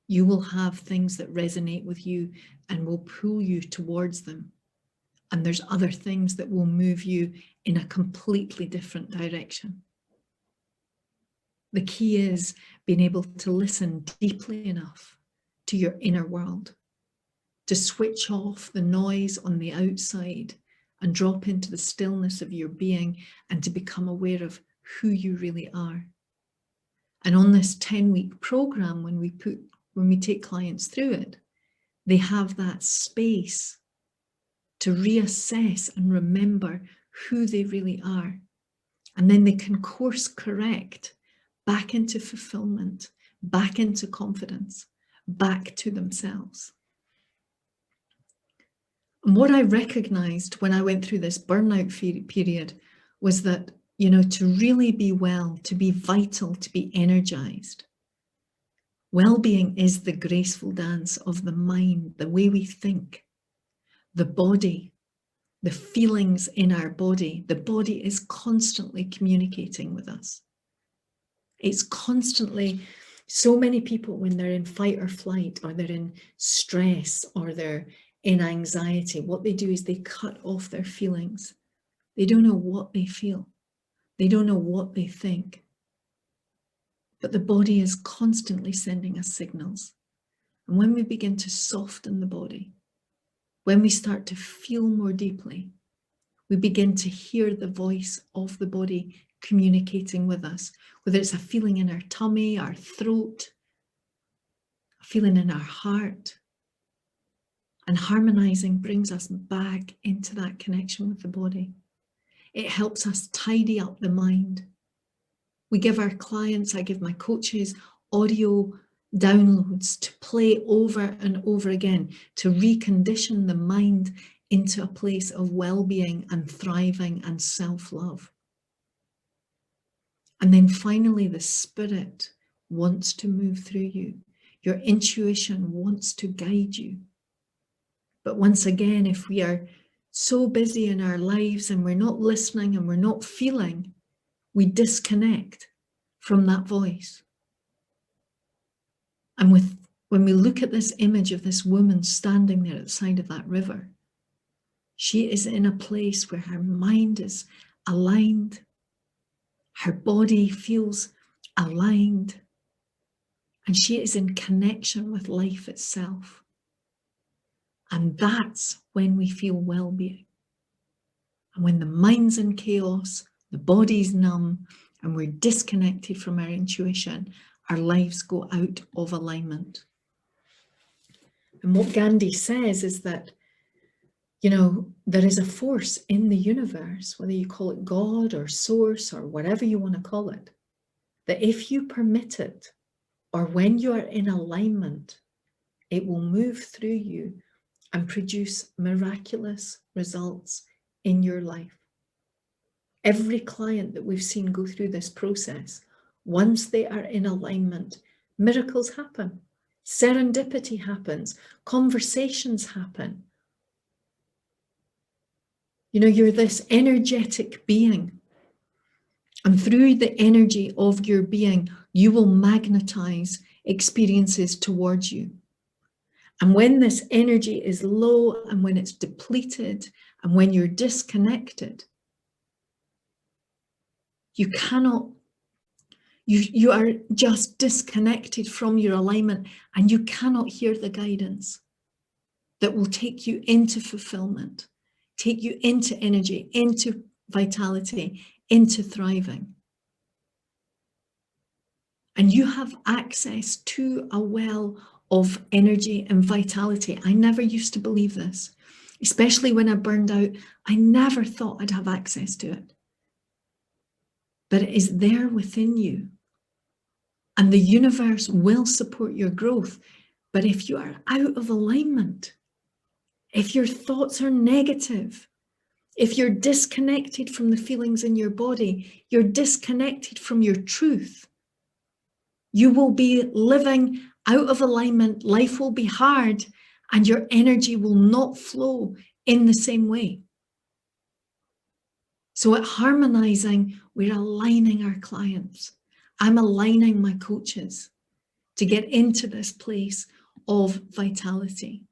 You will have things that resonate with you and will pull you towards them. And there's other things that will move you in a completely different direction. The key is being able to listen deeply enough to your inner world, to switch off the noise on the outside and drop into the stillness of your being and to become aware of who you really are. And on this 10-week program, when we take clients through it, they have that space to reassess and remember who they really are. And then they can course correct back into fulfillment, back into confidence, back to themselves. And what I recognized when I went through this burnout period was that, you know, to really be well, to be vital, to be energized, well-being is the graceful dance of the mind, the way we think, the body, the feelings in our body. The body is constantly communicating with us. It's constantly, so many people when they're in fight or flight, or they're in stress, or they're in anxiety, what they do is they cut off their feelings. They don't know what they feel. They don't know what they think. But the body is constantly sending us signals. And when we begin to soften the body, when we start to feel more deeply, we begin to hear the voice of the body communicating with us, whether it's a feeling in our tummy, our throat, a feeling in our heart. And harmonizing brings us back into that connection with the body. It helps us tidy up the mind. We give our clients, I give my coaches, audio downloads to play over and over again, to recondition the mind into a place of well-being and thriving and self-love. And then finally, the spirit wants to move through you. Your intuition wants to guide you. But once again, if we are so busy in our lives and we're not listening and we're not feeling, we disconnect from that voice. And when we look at this image of this woman standing there at the side of that river, she is in a place where her mind is aligned, her body feels aligned, and she is in connection with life itself. And that's when we feel well-being. And when the mind's in chaos, the body's numb, and we're disconnected from our intuition, our lives go out of alignment. And what Gandhi says is that, you know, there is a force in the universe, whether you call it God or source or whatever you want to call it, that if you permit it, or when you are in alignment, it will move through you and produce miraculous results in your life. Every client that we've seen go through this process, once they are in alignment, miracles happen, serendipity happens, conversations happen. You know, you're this energetic being, and through the energy of your being, you will magnetize experiences towards you. And when this energy is low and when it's depleted and when you're disconnected, you cannot, you are just disconnected from your alignment, and you cannot hear the guidance that will take you into fulfillment, take you into energy, into vitality, into thriving. And you have access to a well of energy and vitality. I never used to believe this, especially when I burned out. I never thought I'd have access to it. But it is there within you. And the universe will support your growth. But if you are out of alignment, if your thoughts are negative, if you're disconnected from the feelings in your body, you're disconnected from your truth, you will be living out of alignment, life will be hard, and your energy will not flow in the same way. So at Harmonizing, we're aligning our clients. I'm aligning my coaches to get into this place of vitality.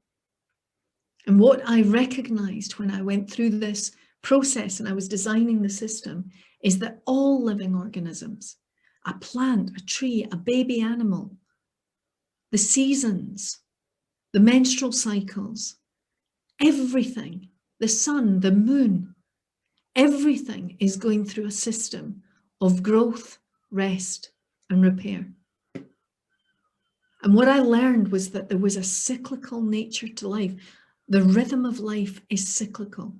And what I recognized when I went through this process and I was designing the system is that all living organisms, a plant, a tree, a baby animal, the seasons, the menstrual cycles, everything, the sun, the moon, everything is going through a system of growth, rest, and repair. And what I learned was that there was a cyclical nature to life. The rhythm of life is cyclical.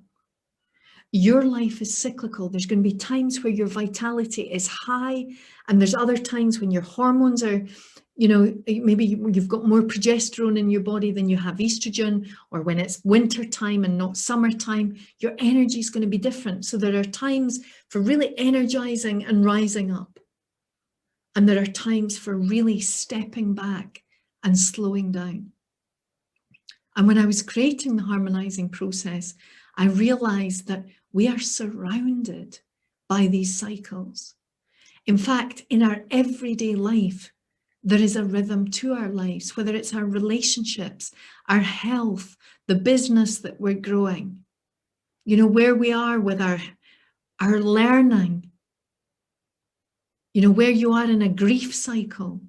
Your life is cyclical. There's going to be times where your vitality is high, and there's other times when your hormones are, you know, maybe you've got more progesterone in your body than you have estrogen, or when it's winter time and not summertime, your energy is going to be different. So there are times for really energizing and rising up. And there are times for really stepping back and slowing down. And when I was creating the harmonizing process, I realized that we are surrounded by these cycles. In fact, in our everyday life, there is a rhythm to our lives, whether it's our relationships, our health, the business that we're growing, you know, where we are with our learning, you know, where you are in a grief cycle,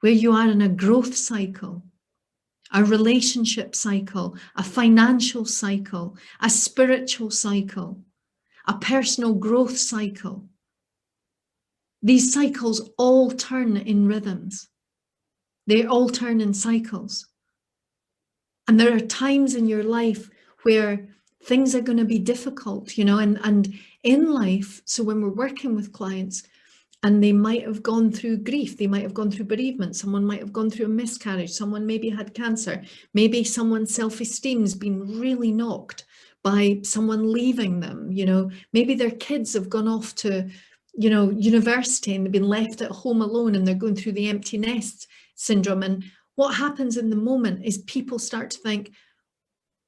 where you are in a growth cycle, a relationship cycle, a financial cycle, a spiritual cycle, a personal growth cycle. These cycles all turn in rhythms. They all turn in cycles. And there are times in your life where things are going to be difficult, you know, and in life, so when we're working with clients, And they might have gone through grief, they might have gone through bereavement, someone might have gone through a miscarriage, someone maybe had cancer, maybe someone's self-esteem's been really knocked by someone leaving them, you know, maybe their kids have gone off to, you know, university and they've been left at home alone and they're going through the empty nest syndrome. And what happens in the moment is people start to think,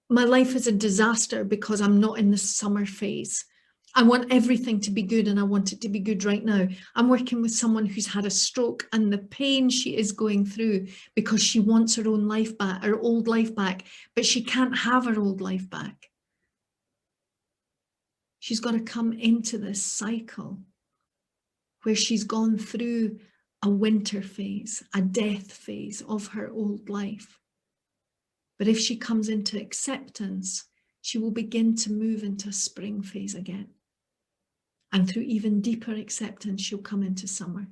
my life is a disaster because I'm not in the summer phase. I want everything to be good and I want it to be good right now. I'm working with someone who's had a stroke and the pain she is going through because she wants her own life back, her old life back, but she can't have her old life back. She's got to come into this cycle where she's gone through a winter phase, a death phase of her old life. But if she comes into acceptance, she will begin to move into a spring phase again. And through even deeper acceptance, she'll come into summer.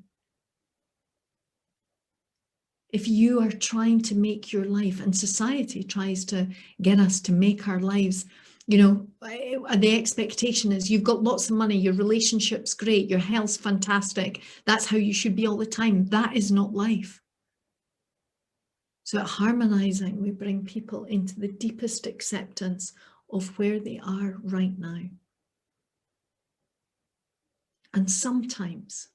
If you are trying to make your life, and society tries to get us to make our lives, you know, the expectation is you've got lots of money, your relationship's great, your health's fantastic, that's how you should be all the time. That is not life. So at Harmonizing, we bring people into the deepest acceptance of where they are right now. And sometimes,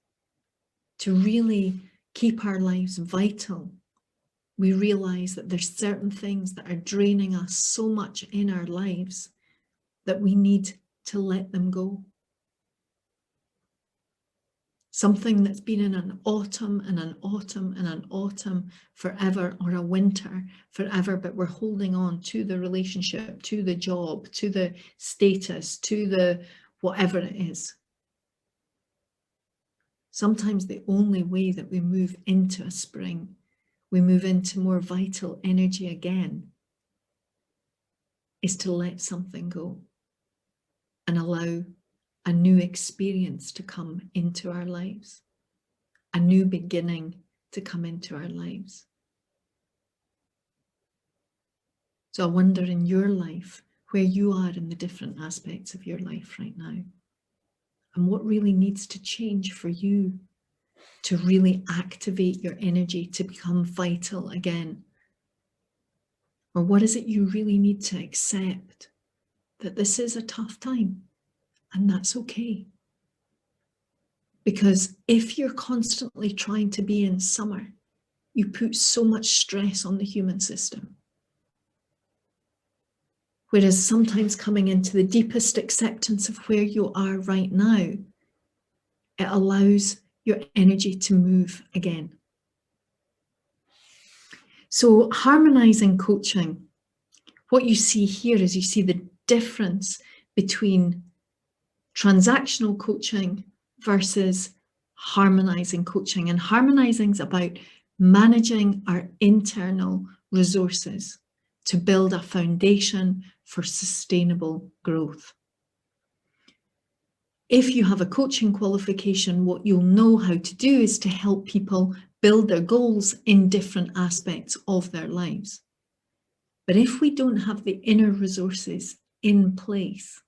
to really keep our lives vital, we realize that there's certain things that are draining us so much in our lives that we need to let them go. Something that's been in an autumn and an autumn and an autumn forever, or a winter forever, but we're holding on to the relationship, to the job, to the status, to the whatever it is. Sometimes the only way that we move into a spring, we move into more vital energy again, is to let something go and allow a new experience to come into our lives, a new beginning to come into our lives. So I wonder in your life, where you are in the different aspects of your life right now, and what really needs to change for you to really activate your energy to become vital again. Or what is it you really need to accept? That this is a tough time, and that's okay. Because if you're constantly trying to be in summer, you put so much stress on the human system. Whereas sometimes coming into the deepest acceptance of where you are right now, it allows your energy to move again. So harmonizing coaching, what you see here is you see the difference between transactional coaching versus harmonizing coaching. And harmonizing is about managing our internal resources to build a foundation for sustainable growth. If you have a coaching qualification, what you'll know how to do is to help people build their goals in different aspects of their lives. But if we don't have the inner resources in place,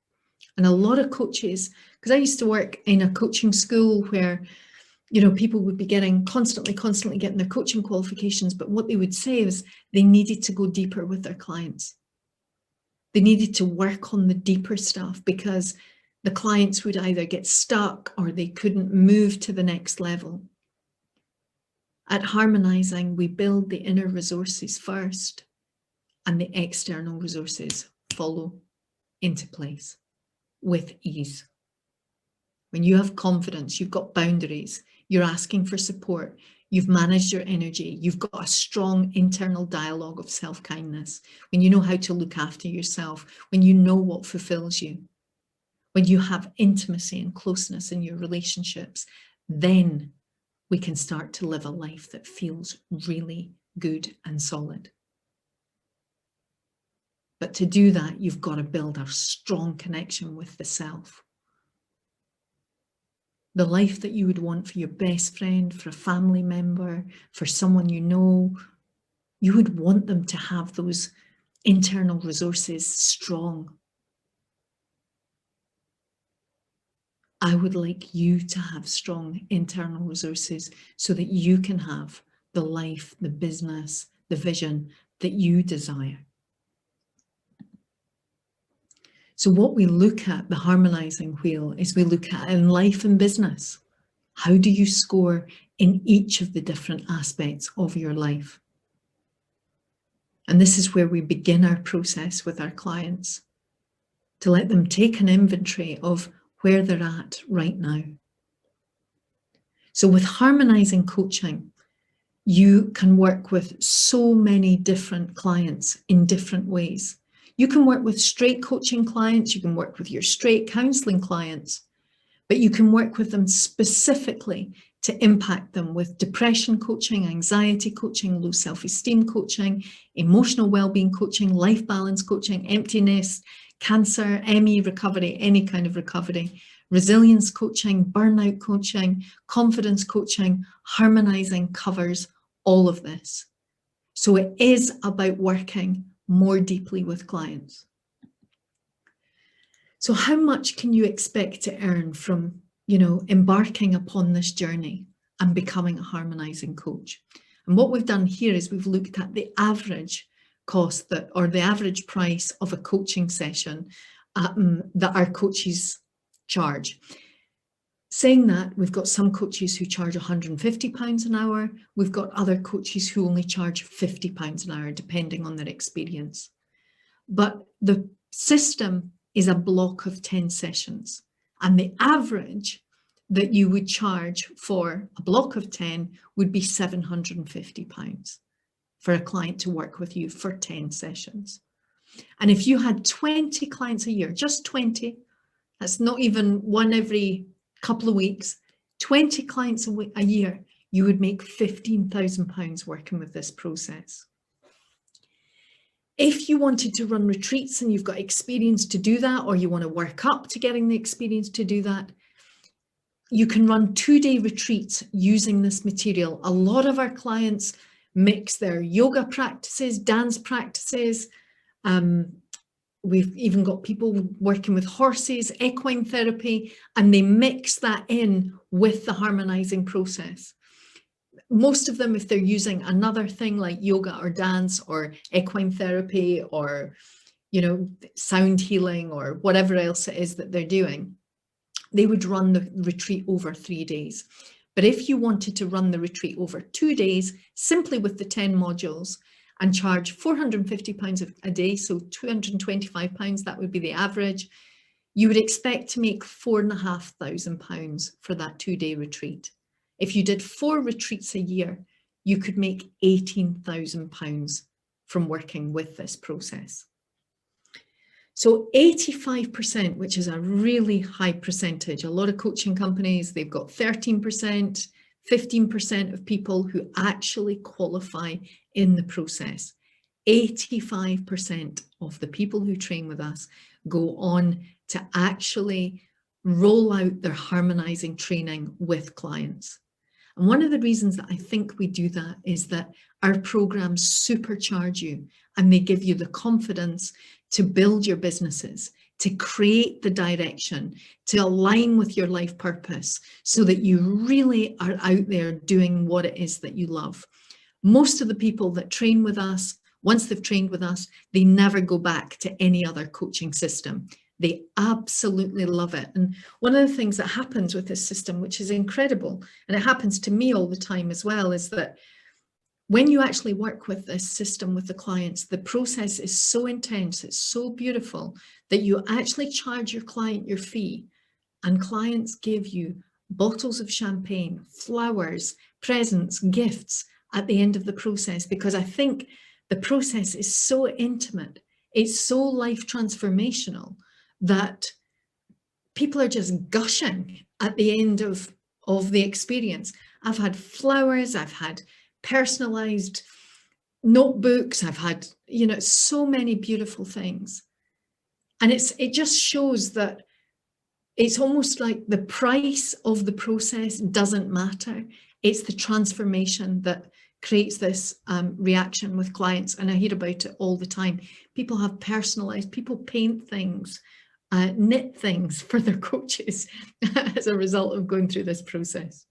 and a lot of coaches, because I used to work in a coaching school where, you know, people would be getting constantly getting their coaching qualifications, but what they would say is they needed to go deeper with their clients. They needed to work on the deeper stuff because the clients would either get stuck or they couldn't move to the next level. At Harmonizing, we build the inner resources first and the external resources follow into place with ease. When you have confidence, you've got boundaries, you're asking for support, you've managed your energy, you've got a strong internal dialogue of self-kindness, when you know how to look after yourself, when you know what fulfills you, when you have intimacy and closeness in your relationships, then we can start to live a life that feels really good and solid. But to do that, you've got to build a strong connection with the self. The life that you would want for your best friend, for a family member, for someone you know, you would want them to have those internal resources strong. I would like you to have strong internal resources so that you can have the life, the business, the vision that you desire. So what we look at, the Harmonizing Wheel, is we look at in life and business. How do you score in each of the different aspects of your life? And this is where we begin our process with our clients, to let them take an inventory of where they're at right now. So with Harmonizing Coaching, you can work with so many different clients in different ways. You can work with straight coaching clients, you can work with your straight counselling clients, but you can work with them specifically to impact them with depression coaching, anxiety coaching, low self-esteem coaching, emotional wellbeing coaching, life balance coaching, empty nest, cancer, ME recovery, any kind of recovery, resilience coaching, burnout coaching, confidence coaching. Harmonizing covers all of this. So it is about working more deeply with clients. So how much can you expect to earn from, embarking upon this journey and becoming a harmonizing coach? And what we've done here is we've looked at the average cost or the average price of a coaching session that our coaches charge. Saying that, we've got some coaches who charge £150 an hour. We've got other coaches who only charge £50 an hour, depending on their experience. But the system is a block of 10 sessions. And the average that you would charge for a block of 10 would be £750 for a client to work with you for 10 sessions. And if you had 20 clients a year, just 20, that's not even one every couple of weeks, 20 clients a year, you would make £15,000 working with this process. If you wanted to run retreats and you've got experience to do that, or you want to work up to getting the experience to do that, you can run 2-day retreats using this material. A lot of our clients mix their yoga practices, dance practices. We've even got people working with horses, equine therapy, and they mix that in with the harmonizing process. Most of them, if they're using another thing like yoga or dance or equine therapy or, sound healing or whatever else it is that they're doing, they would run the retreat over 3 days. But if you wanted to run the retreat over 2 days, simply with the 10 modules, and charge £450 a day, so £225, that would be the average, you would expect to make £4,500 for that 2-day retreat. If you did 4 retreats a year, you could make £18,000 from working with this process. So 85%, which is a really high percentage, a lot of coaching companies, they've got 13%, 15% of people who actually qualify in the process. 85% of the people who train with us go on to actually roll out their harmonizing training with clients. And one of the reasons that I think we do that is that our programs supercharge you and they give you the confidence to build your businesses, to create the direction, to align with your life purpose so that you really are out there doing what it is that you love. Most of the people that train with us, once they've trained with us, they never go back to any other coaching system. They absolutely love it. And one of the things that happens with this system, which is incredible, and it happens to me all the time as well, is that when you actually work with this system with the clients, the process is so intense, it's so beautiful that you actually charge your client your fee, and clients give you bottles of champagne, flowers, presents, gifts at the end of the process, because I think the process is so intimate, it's so life transformational that people are just gushing at the end of the experience. I've had flowers, I've had personalized notebooks, I've had, so many beautiful things. And it just shows that it's almost like the price of the process doesn't matter. It's the transformation that creates this reaction with clients. And I hear about it all the time. People have personalized, people paint things knit things for their coaches as a result of going through this process.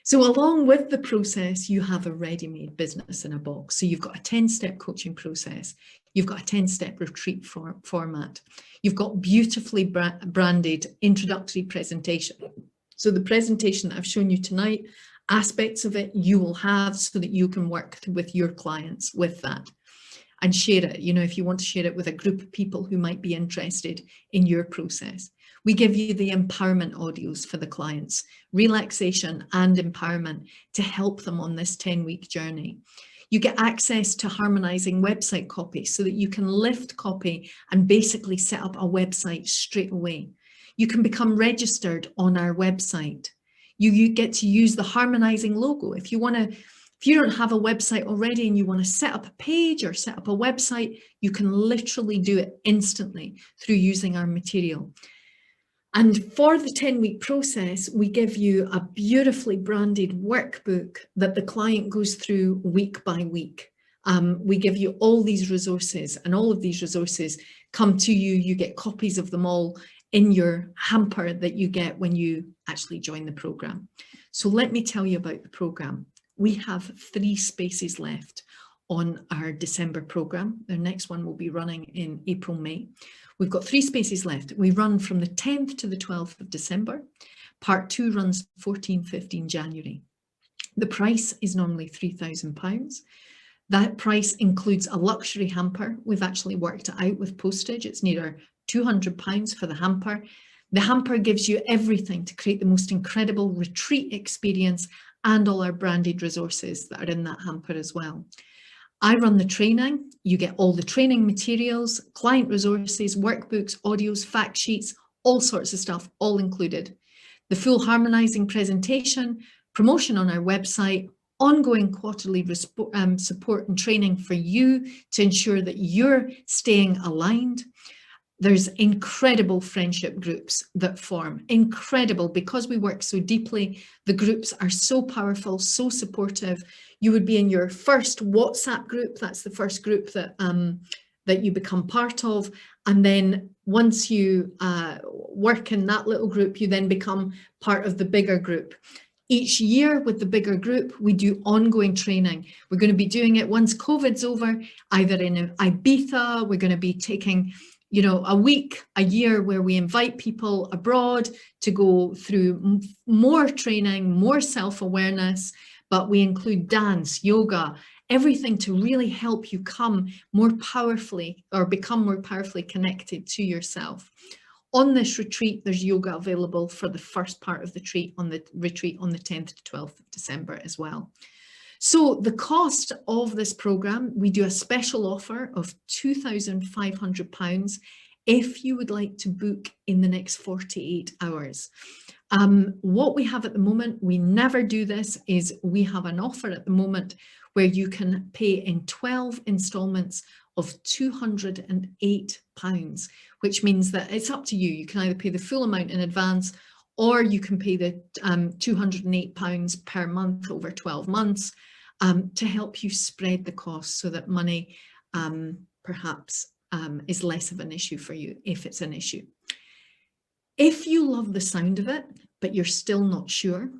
So along with the process, you have a ready-made business in a box. So you've got a 10-step coaching process. You've got a 10-step retreat format. You've got beautifully branded introductory presentation. So the presentation that I've shown you tonight, aspects of it you will have so that you can work with your clients with that and share it. You know, if you want to share it with a group of people who might be interested in your process. We give you the empowerment audios for the clients, relaxation and empowerment to help them on this 10-week journey. You get access to Harmonizing website copy so that you can lift copy and basically set up a website straight away. You can become registered on our website. You get to use the Harmonizing logo. If you don't have a website already and you want to set up a page or set up a website, you can literally do it instantly through using our material. And for the 10-week process, we give you a beautifully branded workbook that the client goes through week by week. We give you all these resources, and all of these resources come to you. You get copies of them all in your hamper that you get when you actually join the program. So let me tell you about the program. We have 3 spaces left on our December program. The next one will be running in April, May. We've got 3 spaces left. We run from the 10th to the 12th of December. Part 2 runs 14, 15 January. The price is normally £3,000. That price includes a luxury hamper. We've actually worked it out with postage. It's near £200 for the hamper. The hamper gives you everything to create the most incredible retreat experience and all our branded resources that are in that hamper as well. I run the training. You get all the training materials, client resources, workbooks, audios, fact sheets, all sorts of stuff, all included. The full Harmonizing presentation, promotion on our website, ongoing quarterly support and training for you to ensure that you're staying aligned. There's incredible friendship groups that form, incredible, because we work so deeply. The groups are so powerful, so supportive. You would be in your first WhatsApp group. That's the first group that you become part of. And then once you work in that little group, you then become part of the bigger group. Each year with the bigger group, we do ongoing training. We're going to be doing it once COVID's over, either in Ibiza. We're going to be taking, you know, a week, a year where we invite people abroad to go through more training, more self-awareness, but we include dance, yoga, everything to really help you come more powerfully or become more powerfully connected to yourself. On this retreat, there's yoga available for the first part of the retreat on the 10th to 12th of December as well. So the cost of this program, we do a special offer of £2,500 if you would like to book in the next 48 hours. What we have at the moment, we never do this, is we have an offer at the moment where you can pay in 12 installments of £208, which means that it's up to you. You can either pay the full amount in advance, or you can pay the £208 per month over 12 months to help you spread the cost so that money perhaps is less of an issue for you if it's an issue. If you love the sound of it, but you're still not sure,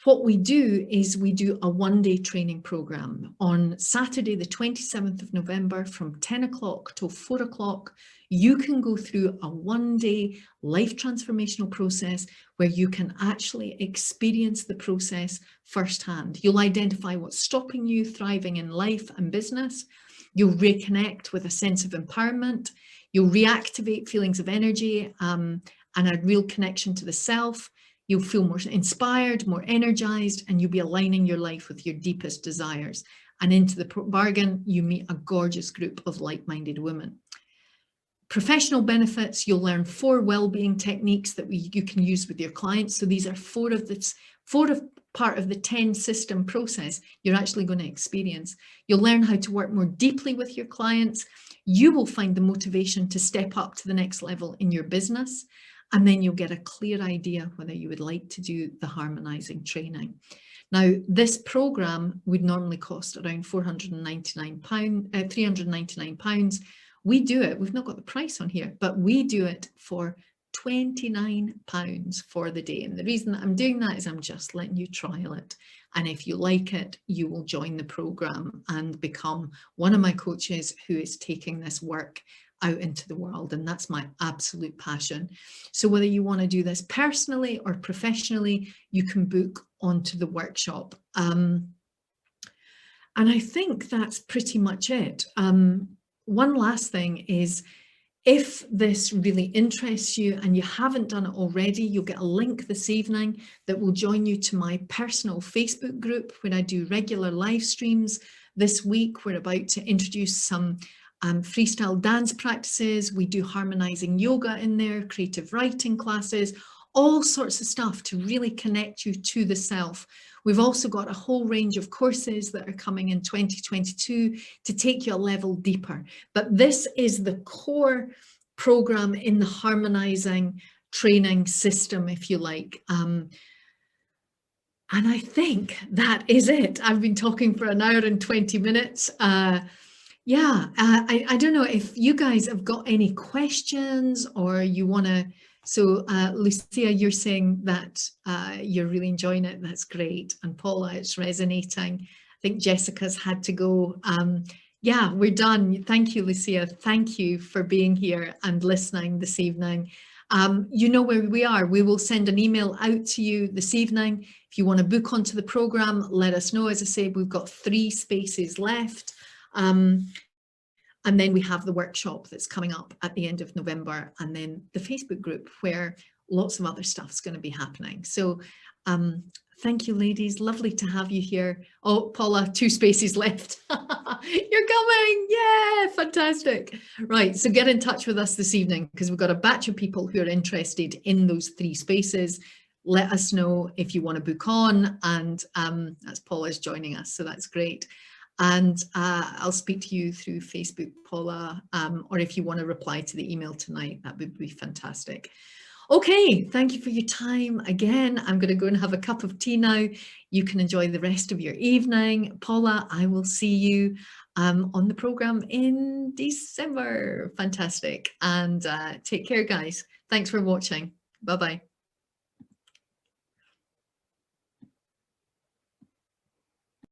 what we do is we do a one-day training program on Saturday, the 27th of November from 10 o'clock till 4 o'clock. You can go through a one-day life transformational process where you can actually experience the process firsthand. You'll identify what's stopping you thriving in life and business. You'll reconnect with a sense of empowerment. You'll reactivate feelings of energy and a real connection to the self. You'll feel more inspired, more energized, and you'll be aligning your life with your deepest desires. And into the bargain, you meet a gorgeous group of like-minded women. Professional benefits, you'll learn 4 well-being techniques that you can use with your clients. So these are 4 of part of the 10-system process you're actually going to experience. You'll learn how to work more deeply with your clients. You will find the motivation to step up to the next level in your business. And then you'll get a clear idea whether you would like to do the Harmonizing training. Now, this program would normally cost around £399. We do it, we've not got the price on here, but we do it for £29 for the day. And the reason that I'm doing that is I'm just letting you trial it. And if you like it, you will join the program and become one of my coaches who is taking this work out into the world. And that's my absolute passion. So whether you want to do this personally or professionally, you can book onto the workshop. And I think that's pretty much it. One last thing is, if this really interests you and you haven't done it already, you'll get a link this evening that will join you to my personal Facebook group where I do regular live streams. This week, we're about to introduce some freestyle dance practices. We do harmonizing yoga in there, creative writing classes, all sorts of stuff to really connect you to the self. We've also got a whole range of courses that are coming in 2022 to take you a level deeper. But this is the core program in the harmonizing training system, if you like. And I think that is it. I've been talking for an hour and 20 minutes. I don't know if you guys have got any questions or you want to. So Lucia, you're saying that you're really enjoying it. That's great. And Paula, it's resonating. I think Jessica's had to go. Yeah, we're done. Thank you, Lucia. Thank you for being here and listening this evening. You know where we are. We will send an email out to you this evening. If you want to book onto the program, let us know. As I said, we've got 3 spaces left. And then we have the workshop that's coming up at the end of November, and then the Facebook group where lots of other stuff's going to be happening. So thank you, ladies. Lovely to have you here. Oh, Paula, 2 spaces left. You're coming. Yeah, fantastic. Right. So get in touch with us this evening because we've got a batch of people who are interested in those 3 spaces. Let us know if you want to book on, and that's Paula's joining us. So that's great. And I'll speak to you through Facebook, Paula, or if you want to reply to the email tonight, that would be fantastic. Okay, thank you for your time. Again, I'm going to go and have a cup of tea now. You can enjoy the rest of your evening. Paula, I will see you on the program in December. Fantastic. And take care, guys. Thanks for watching. Bye-bye.